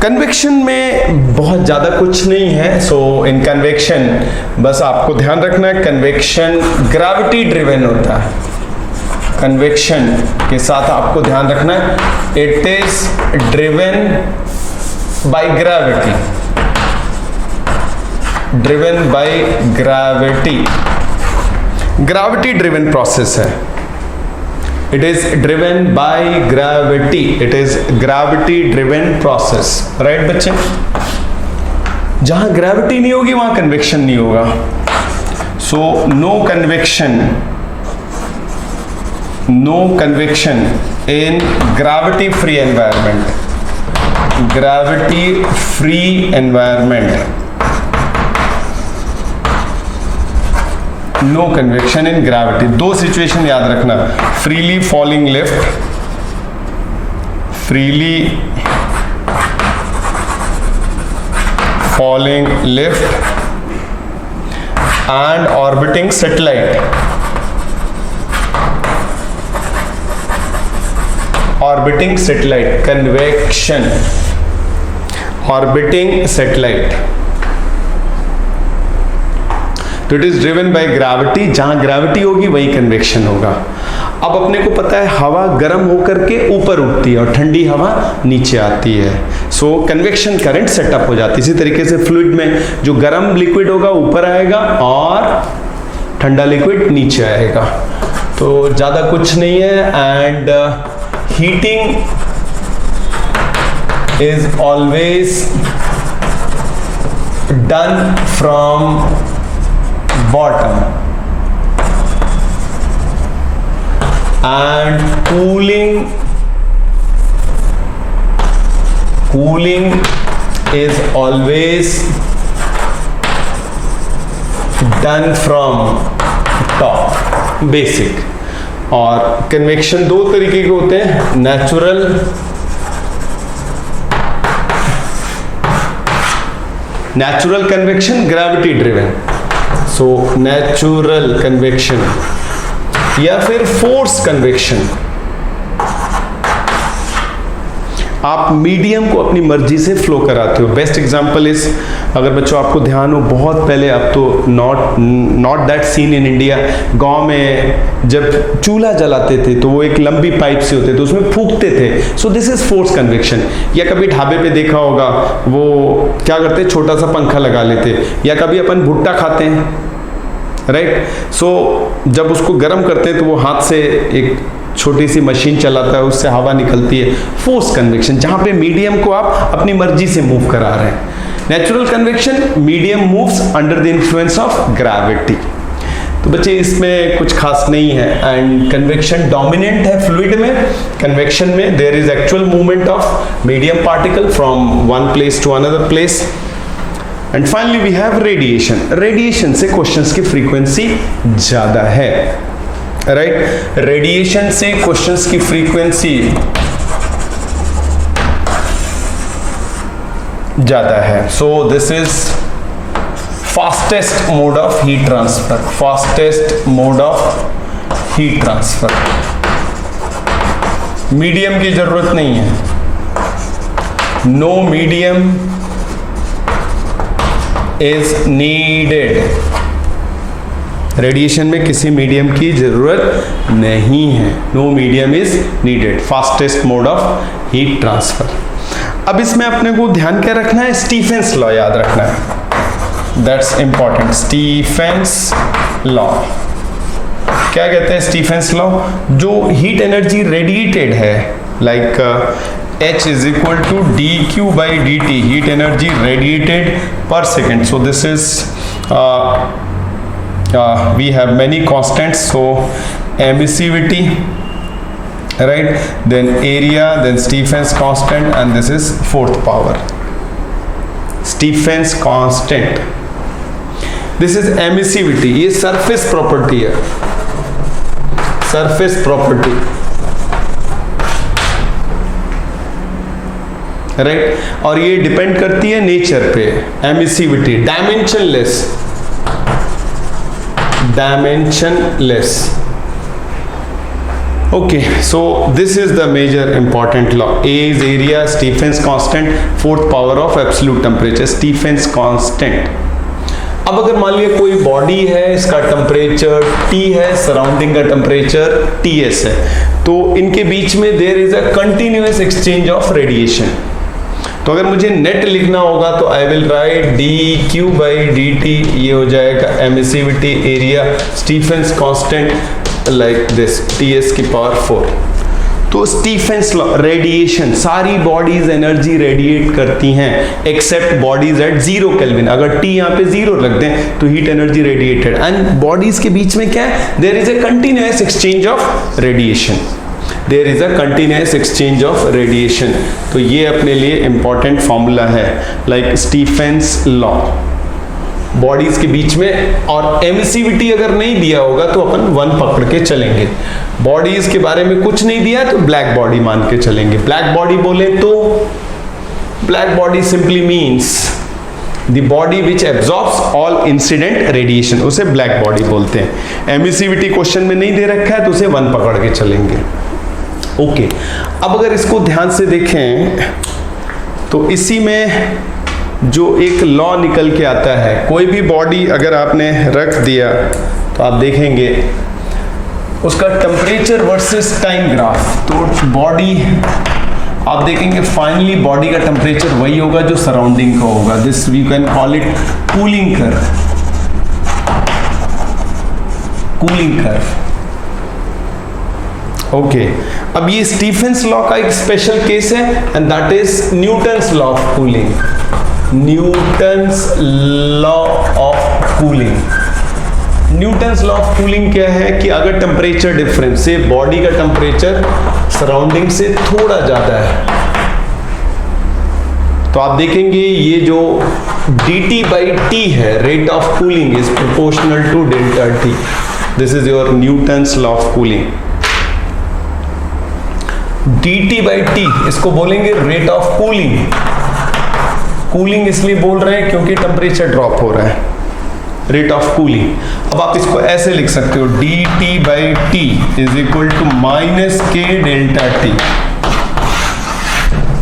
convection में बहुत ज़्यादा कुछ नहीं है। सो इन कन्वेक्शन बस आपको ध्यान रखना है, कन्वेक्शन ग्रेविटी ड्रिवन होता है। कन्वेक्शन के साथ आपको ध्यान रखना है, it is driven by gravity, driven by gravity, gravity driven process है। It is driven by gravity, it is gravity driven process, right बच्चे। जहां ग्रेविटी नहीं होगी वहां कन्वेक्शन नहीं होगा। So no convection, no convection in gravity free environment, gravity free environment, no convection in gravity. दो situation याद रखना, freely falling lift, freely falling lift and orbiting satellite, orbiting satellite, convection, orbiting satellite. तो it is driven by gravity, जहां gravity होगी वही convection होगा। अब अपने को पता है हवा गर्म होकर के ऊपर उठती है और ठंडी हवा नीचे आती है। सो कन्वेक्शन करंट सेटअप हो जाती है। इसी तरीके से फ्लूइड में जो गर्म लिक्विड होगा ऊपर आएगा और ठंडा लिक्विड नीचे आएगा। तो ज्यादा कुछ नहीं है। And heating is always done from bottom and cooling is always done from top, basic। और कन्वेक्शन दो तरीके के होते हैं, natural convection, gravity driven. So natural convection या फिर फोर्स कन्वेक्शन, आप मीडियम को अपनी मर्जी से फ्लो कराते हो। बेस्ट एग्जांपल इज, अगर बच्चों आपको ध्यान हो, बहुत पहले, अब तो not that seen in India, गांव में जब चूल्हा जलाते थे तो वो एक लंबी पाइप से होते थे, उसमें फूंकते थे। सो दिस इज फोर्स कन्वेक्शन। या कभी ढाबे पे देखा होगा, वो क्या करते, छोटा सा पंखा लगा लेते। या कभी अपन भुट्टा खाते हैं, राइट। सो जब उसको गर्म करते हैं तो वो हाथ से एक छोटी सी मशीन चलाता है, उससे हवा निकलती है। फोर्स कन्वेक्शन, जहां पे मीडियम को आप अपनी मर्जी से मूव करा रहे हैं। Natural convection, medium moves under the influence of gravity. तो बच्चे इसमें कुछ खास नहीं है। एंड कन्वेक्शन डोमिनेंट है फ्लूइड में। कन्वेक्शन में there is actual movement of medium particle from one place to another place. And finally we have radiation. Radiation से क्वेश्चंस की फ्रीक्वेंसी ज्यादा है, राइट। रेडिएशन से क्वेश्चंस की फ्रीक्वेंसी ज्यादा है। So this is fastest mode of heat transfer, fastest mode of heat transfer. Medium की जरूरत नहीं है, no medium is needed. Radiation में किसी मीडियम की जरूरत नहीं है, no medium is needed, fastest mode of heat transfer. अब इसमें अपने को ध्यान क्या रखना है, स्टीफेंस लॉ याद रखना है, दैट्स इंपॉर्टेंट। स्टीफेंस लॉ क्या कहते हैं? स्टीफेंस लॉ, जो हीट एनर्जी रेडिएटेड है, like H is equal to dq by dt, heat energy radiated per second. So this is we have many constants, so emissivity, right, then area, then Stephen's constant, and this is fourth power, Stephen's constant. This is emissivity, ये surface property है, surface property, right. और ये depend करती है nature पे। Emissivity dimensionless, dimensionless, Okay, so this is the major important law. A is area, Stephen's constant, fourth power of absolute temperature, Stephen's constant. अब अगर मान लिया कोई बॉडी है, इसका टेम्परेचर T है, सराउंडिंग का टेम्परेचर Ts है, तो इनके बीच में there is a continuous exchange of radiation. तो अगर मुझे नेट लिखना होगा तो आई विल राइट dQ/dt, ये हो जाएगा emissivity, area, Stefan's constant like this, Ts की पावर 4. तो स्टीफेंस लॉ, रेडिएशन, सारी बॉडीज एनर्जी रेडिएट करती हैं एक्सेप्ट बॉडीज एट 0 केल्विन. अगर T यहाँ पे 0 रख दें तो heat energy radiated. And bodies के बीच में क्या है, there is a continuous exchange of radiation. There is a continuous exchange of radiation. तो ये अपने लिए इंपॉर्टेंट फॉर्मूला है, लाइक स्टीफेंस लॉ. बॉडीज के बीच में, और एमिसिविटी अगर नहीं दिया होगा तो अपन 1 पकड़ के चलेंगे. बॉडीज के बारे में कुछ नहीं दिया तो ब्लैक बॉडी मान के चलेंगे. ब्लैक बॉडी बोले तो black body simply means the body which absorbs all incident radiation, उसे ब्लैक बॉडी बोलते हैं. एमिसिविटी क्वेश्चन में नहीं दे रखा है तो उसे 1 पकड़ के चलेंगे. ओके, अब अगर इसको ध्यान से देखें तो इसी में जो एक लॉ निकल के आता है, कोई भी बॉडी अगर आपने रख दिया तो आप देखेंगे उसका टेम्परेचर वर्सेस टाइम ग्राफ. तो बॉडी आप देखेंगे फाइनली बॉडी का टेम्परेचर वही होगा जो सराउंडिंग का होगा. This we can call it cooling curve. Cooling curve. Okay, अब ये स्टीफेंस लॉ का एक स्पेशल केस है and that is Newton's law of cooling. Newton's law of cooling. Newton's law of cooling क्या है कि अगर टेम्परेचर डिफरेंस से बॉडी का टेम्परेचर सराउंडिंग से थोड़ा ज्यादा है तो आप देखेंगे ये जो dt/T है, rate of cooling is proportional to delta T. This is your Newton's law of cooling. dt/T इसको बोलेंगे रेट ऑफ कूलिंग. कूलिंग इसलिए बोल रहे हैं क्योंकि टेम्परेचर ड्रॉप हो रहा है, रेट ऑफ कूलिंग. अब आप इसको ऐसे लिख सकते हो, dt/T is equal to -k delta T.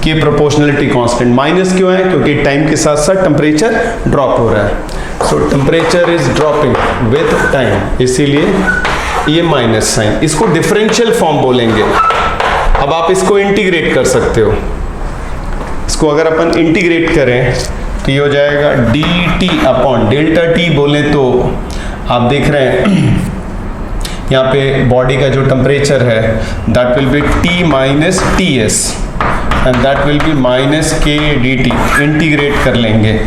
K proportionality constant minus क्यों है, क्योंकि टाइम के साथ साथ टेम्परेचर ड्रॉप हो रहा है. सो temperature is dropping with time, इसीलिए ये माइनस साइन. इसको डिफरेंशियल फॉर्म बोलेंगे. अब आप इसको इंटीग्रेट कर सकते हो. इसको अगर अपन इंटीग्रेट करें तो ये हो जाएगा dt अपॉन डेल्टा T. बोले तो आप देख रहे हैं यहाँ पे बॉडी का जो टेम्परेचर है that will be T minus Ts and that will be -k dt. Integrate कर लेंगे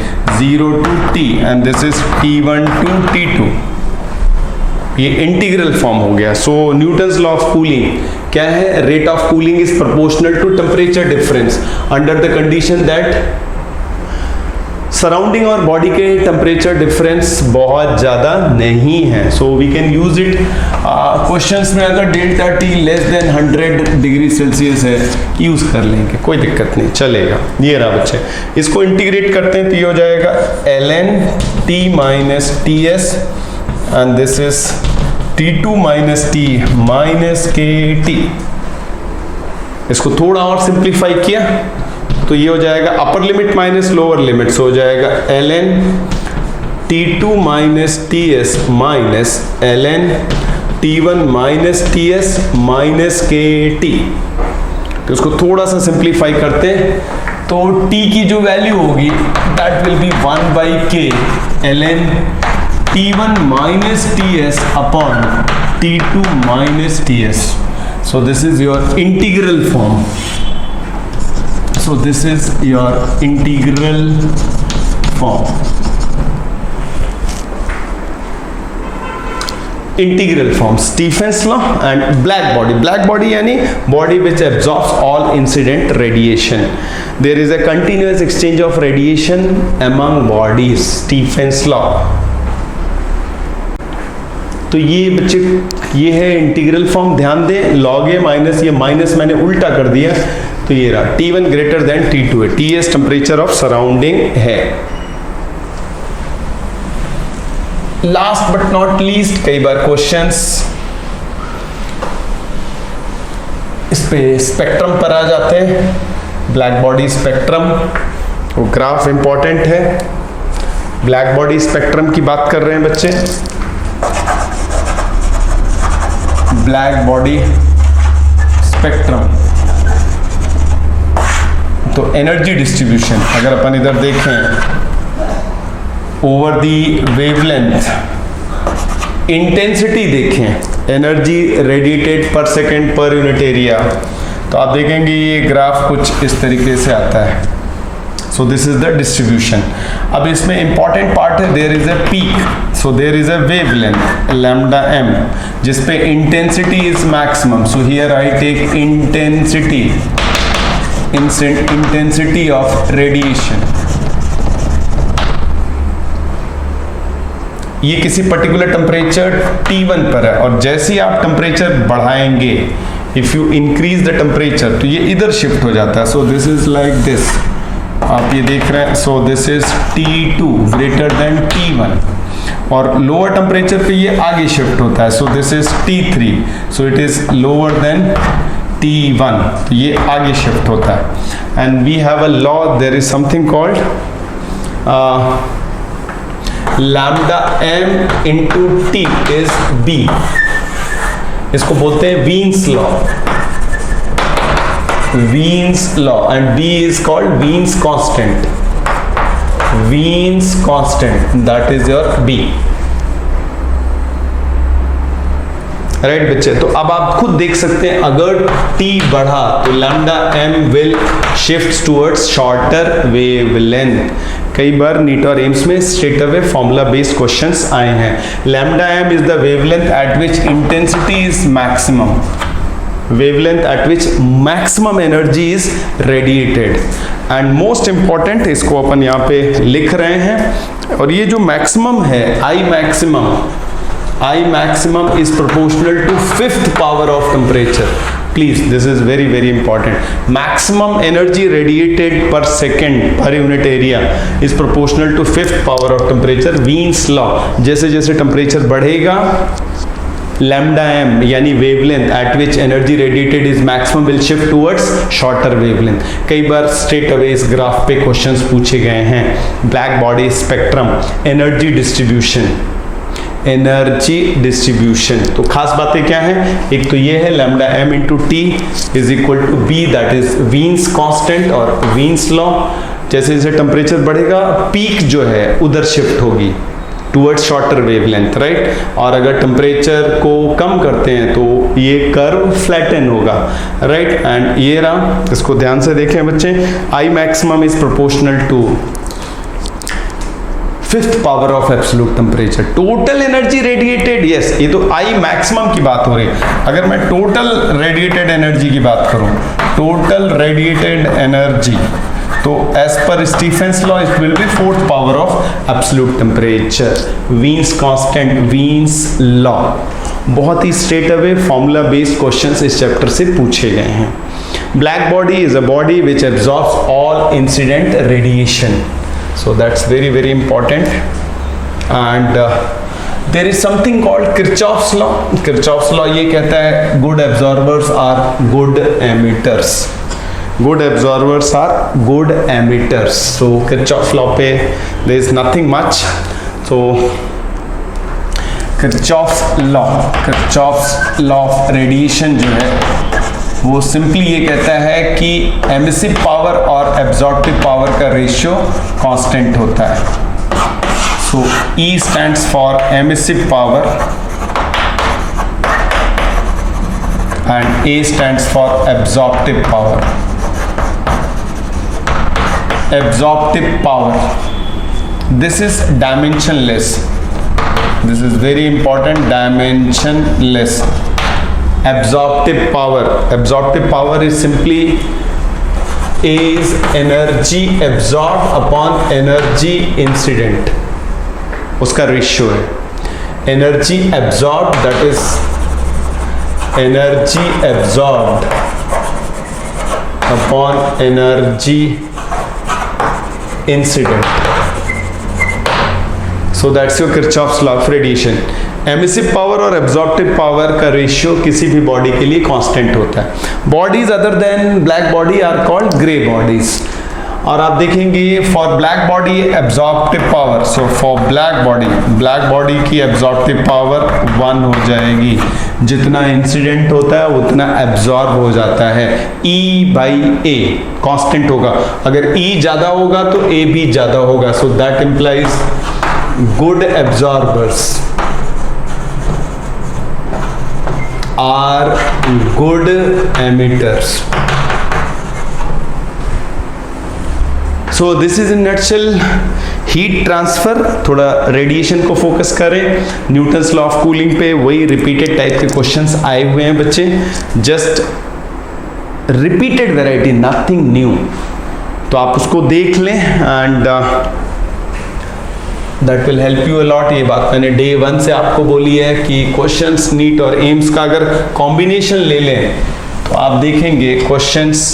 0 to T and this is T1 to T2. ये इंटीग्रल फॉर्म हो गया. So Newton's law of cooling क्या है, rate of cooling is proportional to temperature difference under the condition that surrounding और body के temperature difference बहुत ज़्यादा नहीं है. So we can use it questions में. अगर delta T less than 100 degree Celsius है यूज कर लेंगे, कोई दिक्कत नहीं, चलेगा. ये रहा बच्चे, इसको इंटीग्रेट करते हैं तो ये हो जाएगा ln T minus Ts and this is T2 minus T minus KT. इसको थोड़ा और सिंप्लीफाई किया तो ये हो जाएगा upper limit minus lower limit, हो जाएगा ln T2 minus Ts minus ln T1 minus Ts minus KT. तो इसको थोड़ा सा सिंप्लीफाई करते हैं तो T की जो वैल्यू होगी that will B 1/k ln T1 minus Ts upon T2 minus Ts. So this is your integral form. So this is your integral form. Integral form, Stephen's law and black body. Black body यानी body which absorbs all incident radiation. There is a continuous exchange of radiation among bodies. Stephen's law. तो ये बच्चे ये है integral form. ध्यान दें log ए minus, ये minus मैंने उल्टा कर दिया तो ये रहा T1 ग्रेटर देन T2 है. Ts टेम्परेचर ऑफ सराउंडिंग है. लास्ट बट नॉट लीस्ट, कई बार क्वेश्चंस इस पे स्पेक्ट्रम पर आ जाते हैं, ब्लैक बॉडी स्पेक्ट्रम, वो ग्राफ इंपॉर्टेंट है। ब्लैक बॉडी स्पेक्ट्रम की बात कर रहे हैं बच्चे, ब्लैक बॉडी स्पेक्ट्रम। तो एनर्जी डिस्ट्रीब्यूशन अगर अपन इधर देखें, ओवर दी वेवलेंथ, इंटेंसिटी देखें, एनर्जी रेडिएटेड पर सेकेंड पर यूनिट एरिया, तो आप देखेंगे ये ग्राफ कुछ इस तरीके से आता है। So this is the distribution. अब इसमें इंपॉर्टेंट पार्ट है, there is a peak, so there is a wavelength lambda M, जिसपे intensity is maximum. So here I take intensity of radiation. ये किसी पर्टिकुलर टेम्परेचर T1 पर है, और जैसे ही आप टेम्परेचर बढ़ाएंगे, if you increase the temperature, तो ये इधर शिफ्ट हो जाता है। So this is like this, आप ये देख रहे हैं। सो this is T2 greater than T1, और लोअर टेम्परेचर पे ये आगे शिफ्ट होता है। So this is T3, so it is lower than T1, तो ये आगे शिफ्ट होता है। And we have a law, there is something called lambda m into T is b, इसको बोलते हैं Wien's law, Wien's law, and b is called Wien's constant, Wien's constant, that is your b। Right बच्चे, तो अब आप खुद देख सकते हैं, अगर t बढ़ा तो lambda m will shift towards shorter wavelength. कई बार नीट और एम्स में straight away formula based questions आए हैं। Lambda m is the wavelength at which intensity is maximum, wavelength at which maximum energy is radiated. And most important, इसको अपन यहाँ पे लिख रहे हैं, और ये जो मैक्सिमम है I maximum is proportional to 5th power of temperature. Please, this is very very important. Maximum energy radiated per second per unit area is proportional to 5th power of temperature. Wien's law, जैसे जैसे temperature बढ़ेगा, lambda m यानी wavelength at which energy radiated is maximum will shift towards shorter wavelength. कई बार straight away इस graph पे questions पूछे गए हैं। Black body spectrum, energy distribution, energy distribution, तो खास बातें क्या हैं? एक तो ये है lambda m into T is equal to B, that is Wien's constant और वीन्स लॉ। जैसे जैसे टेम्परेचर बढ़ेगा, पीक जो है उधर शिफ्ट होगी टुवर्ड्स शॉर्टर वेवलेंथ, राइट। और अगर टेम्परेचर को कम करते हैं तो ये कर्व फ्लैटन होगा, राइट। एंड ये रहा, इसको ध्यान से देखें बच्चे, I maximum is proportional to 5th power of absolute temperature. Total energy radiated, yes, ये तो आई मैक्सिमम की बात हो रही है। अगर मैं टोटल रेडिएटेड एनर्जी की बात करूं, टोटल रेडिएटेड एनर्जी, तो as per Stefan's law it will be 4th power of absolute temperature. Wien's constant, Wien's law, बहुत ही straight away formula based questions इस चैप्टर से पूछे गए हैं। Black body is a body which absorbs all incident radiation, so that's very very important. And there is something called Kirchhoff's law. Kirchhoff's law ये कहता है good absorbers are good emitters, good absorbers are good emitters. So Kirchhoff's law पे there is nothing much. So Kirchhoff's law of radiation जो है वो simply ये कहता है कि एमिसिव पावर और एब्जॉर्प्टिव पावर का रेशियो कांस्टेंट होता है। सो E stands for emissive power and A stands for absorptive power. Absorptive power, this is dimensionless, this is very important, dimensionless. Absorptive power is simply is energy absorbed upon energy incident, उसका ratio है। energy absorbed, that is energy absorbed upon energy incident. So that's your Kirchhoff's law of radiation. Emissive power और absorptive power का ratio किसी भी body के लिए constant होता है। Bodies other than black body are called grey bodies. और आप देखेंगे for black body absorptive power, so for black body की एब्जॉर्प्टिव पावर 1 हो जाएगी। जितना इंसिडेंट होता है उतना एब्जॉर्ब हो जाता है, E/A कांस्टेंट होगा। अगर E ज्यादा होगा तो A भी ज्यादा होगा, so that implies good absorbers are good emitters. So this is in nutshell heat transfer. थोड़ा रेडिएशन को फोकस करें, न्यूटन्स लॉ ऑफ कूलिंग पे वही रिपीटेड टाइप के क्वेश्चंस आए हुए हैं बच्चे, just repeated variety, nothing new. तो आप उसको देख लें and that will help you a lot. ये बात मैंने डे 1 से आपको बोली है कि क्वेश्चंस नीट और एम्स का अगर कॉम्बिनेशन ले लें तो आप देखेंगे क्वेश्चंस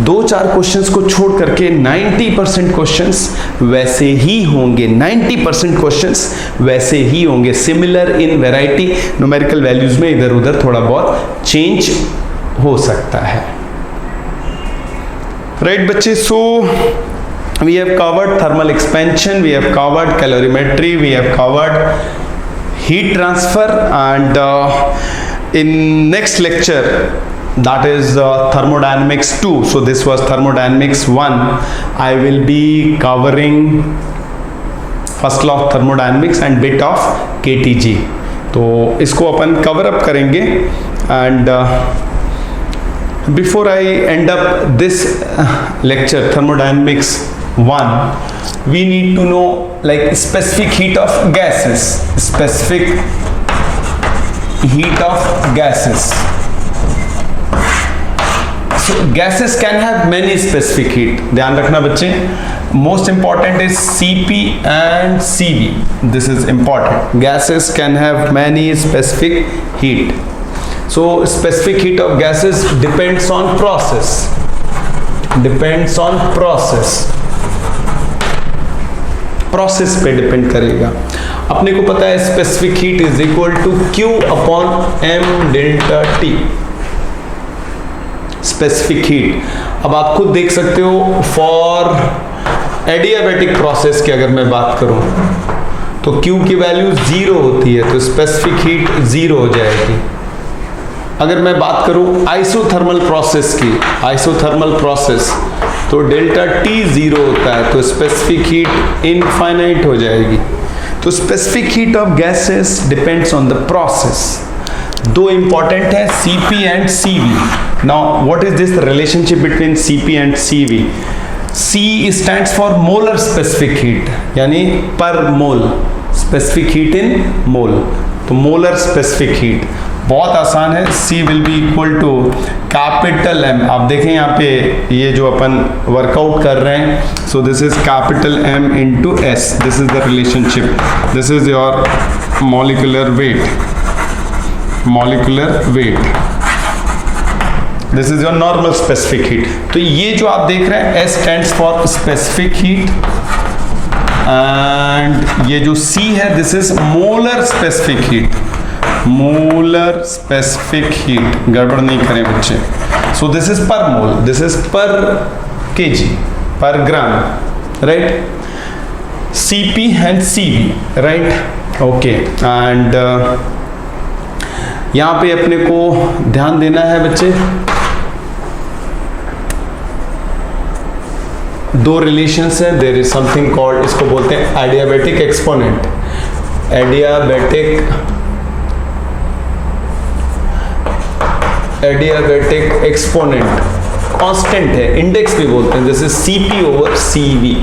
2-4 क्वेश्चंस को छोड़ करके 90% क्वेश्चंस वैसे ही होंगे, 90% क्वेश्चंस वैसे ही होंगे। Similar in variety, numerical values में इधर उधर थोड़ा बहुत चेंज हो सकता है। राइट बच्चे, सो we have covered thermal expansion, we have covered calorimetry, we have covered heat transfer, and in next lecture, that is thermodynamics 2, so this was thermodynamics 1, I will be covering first law of thermodynamics and bit of KTG, तो इसको अपन cover up करेंगे। and before I end up this lecture thermodynamics 1, we need to know like specific heat of gases, specific heat of gases. So gases can have many specific heat, ध्यान रखना बच्चे। most important is Cp and Cv, this is important। gases can have many specific heat, so specific heat of gases depends on process, depends on process पे depend करेगा। अपने को पता है specific heat is equal to Q upon M delta T, specific heat. अब आप खुद देख सकते हो फॉर एडियाबैटिक प्रोसेस की अगर मैं बात करूं तो Q की वैल्यू 0 होती है, तो स्पेसिफिक हीट 0 हो जाएगी। अगर मैं बात करूं आइसोथर्मल प्रोसेस की, आइसोथर्मल प्रोसेस, तो डेल्टा T 0 होता है, तो स्पेसिफिक हीट इनफाइनाइट हो जाएगी। तो specific heat of gases depends on the process. दो इंपॉर्टेंट है Cp and Cv। Now what is this relationship between Cp and Cv? C stands for molar specific heat, यानी पर मोल, स्पेसिफिक हीट इन मोल, तो molar specific heat बहुत आसान है। C will be equal to capital M। आप देखें यहाँ पे ये जो अपन वर्कआउट कर रहे हैं, सो this is capital M into S, this is the relationship, this is your molecular weight, molecular weight, this is your normal specific heat. तो ये जो आप देख रहे हैं S stands for specific heat, and ये जो C है this is molar specific heat, molar specific heat, गड़बड़ नहीं करें बच्चे। सो दिस इज पर मोल, दिस इज पर केजी, पर ग्राम, right? Cp and Cv, right? Okay, and यहां पे अपने को ध्यान देना है बच्चे, दो रिलेशंस है। देयर इज समथिंग कॉल्ड, इसको बोलते हैं adiabatic exponent, adiabatic exponent constant है, इंडेक्स भी बोलते हैं, जैसे Cp ओवर Cv,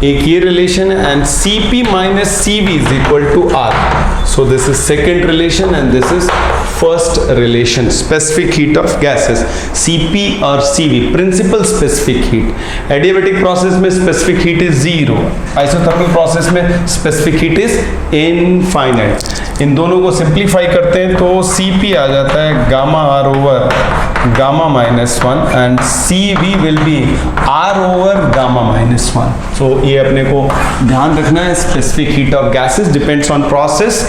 एक ये रिलेशन है, and Cp minus Cv is equal to R। So this is second relation and this is first relation. Specific heat of gases Cp और Cv, principal specific heat. Adiabatic process में specific heat is 0, isothermal process में specific heat is infinite. इन दोनों को simplify करते हैं तो Cp आ जाता है gamma R over gamma minus 1 and CV will be R over gamma minus 1. So ये अपने को ध्यान रखना है, specific heat of gases depends on process.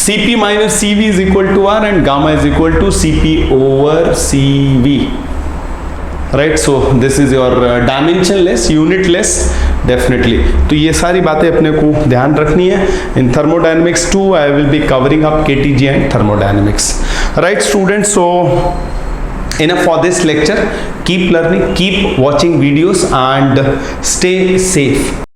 Cp minus Cv is equal to R and gamma is equal to Cp over Cv. Right, so this is your dimensionless, unitless, definitely. तो ये सारी बातें अपने को ध्यान रखनी है. In thermodynamics 2 I will be covering up KTG and thermodynamics. Right students, so enough for this lecture. Keep learning, keep watching videos and stay safe.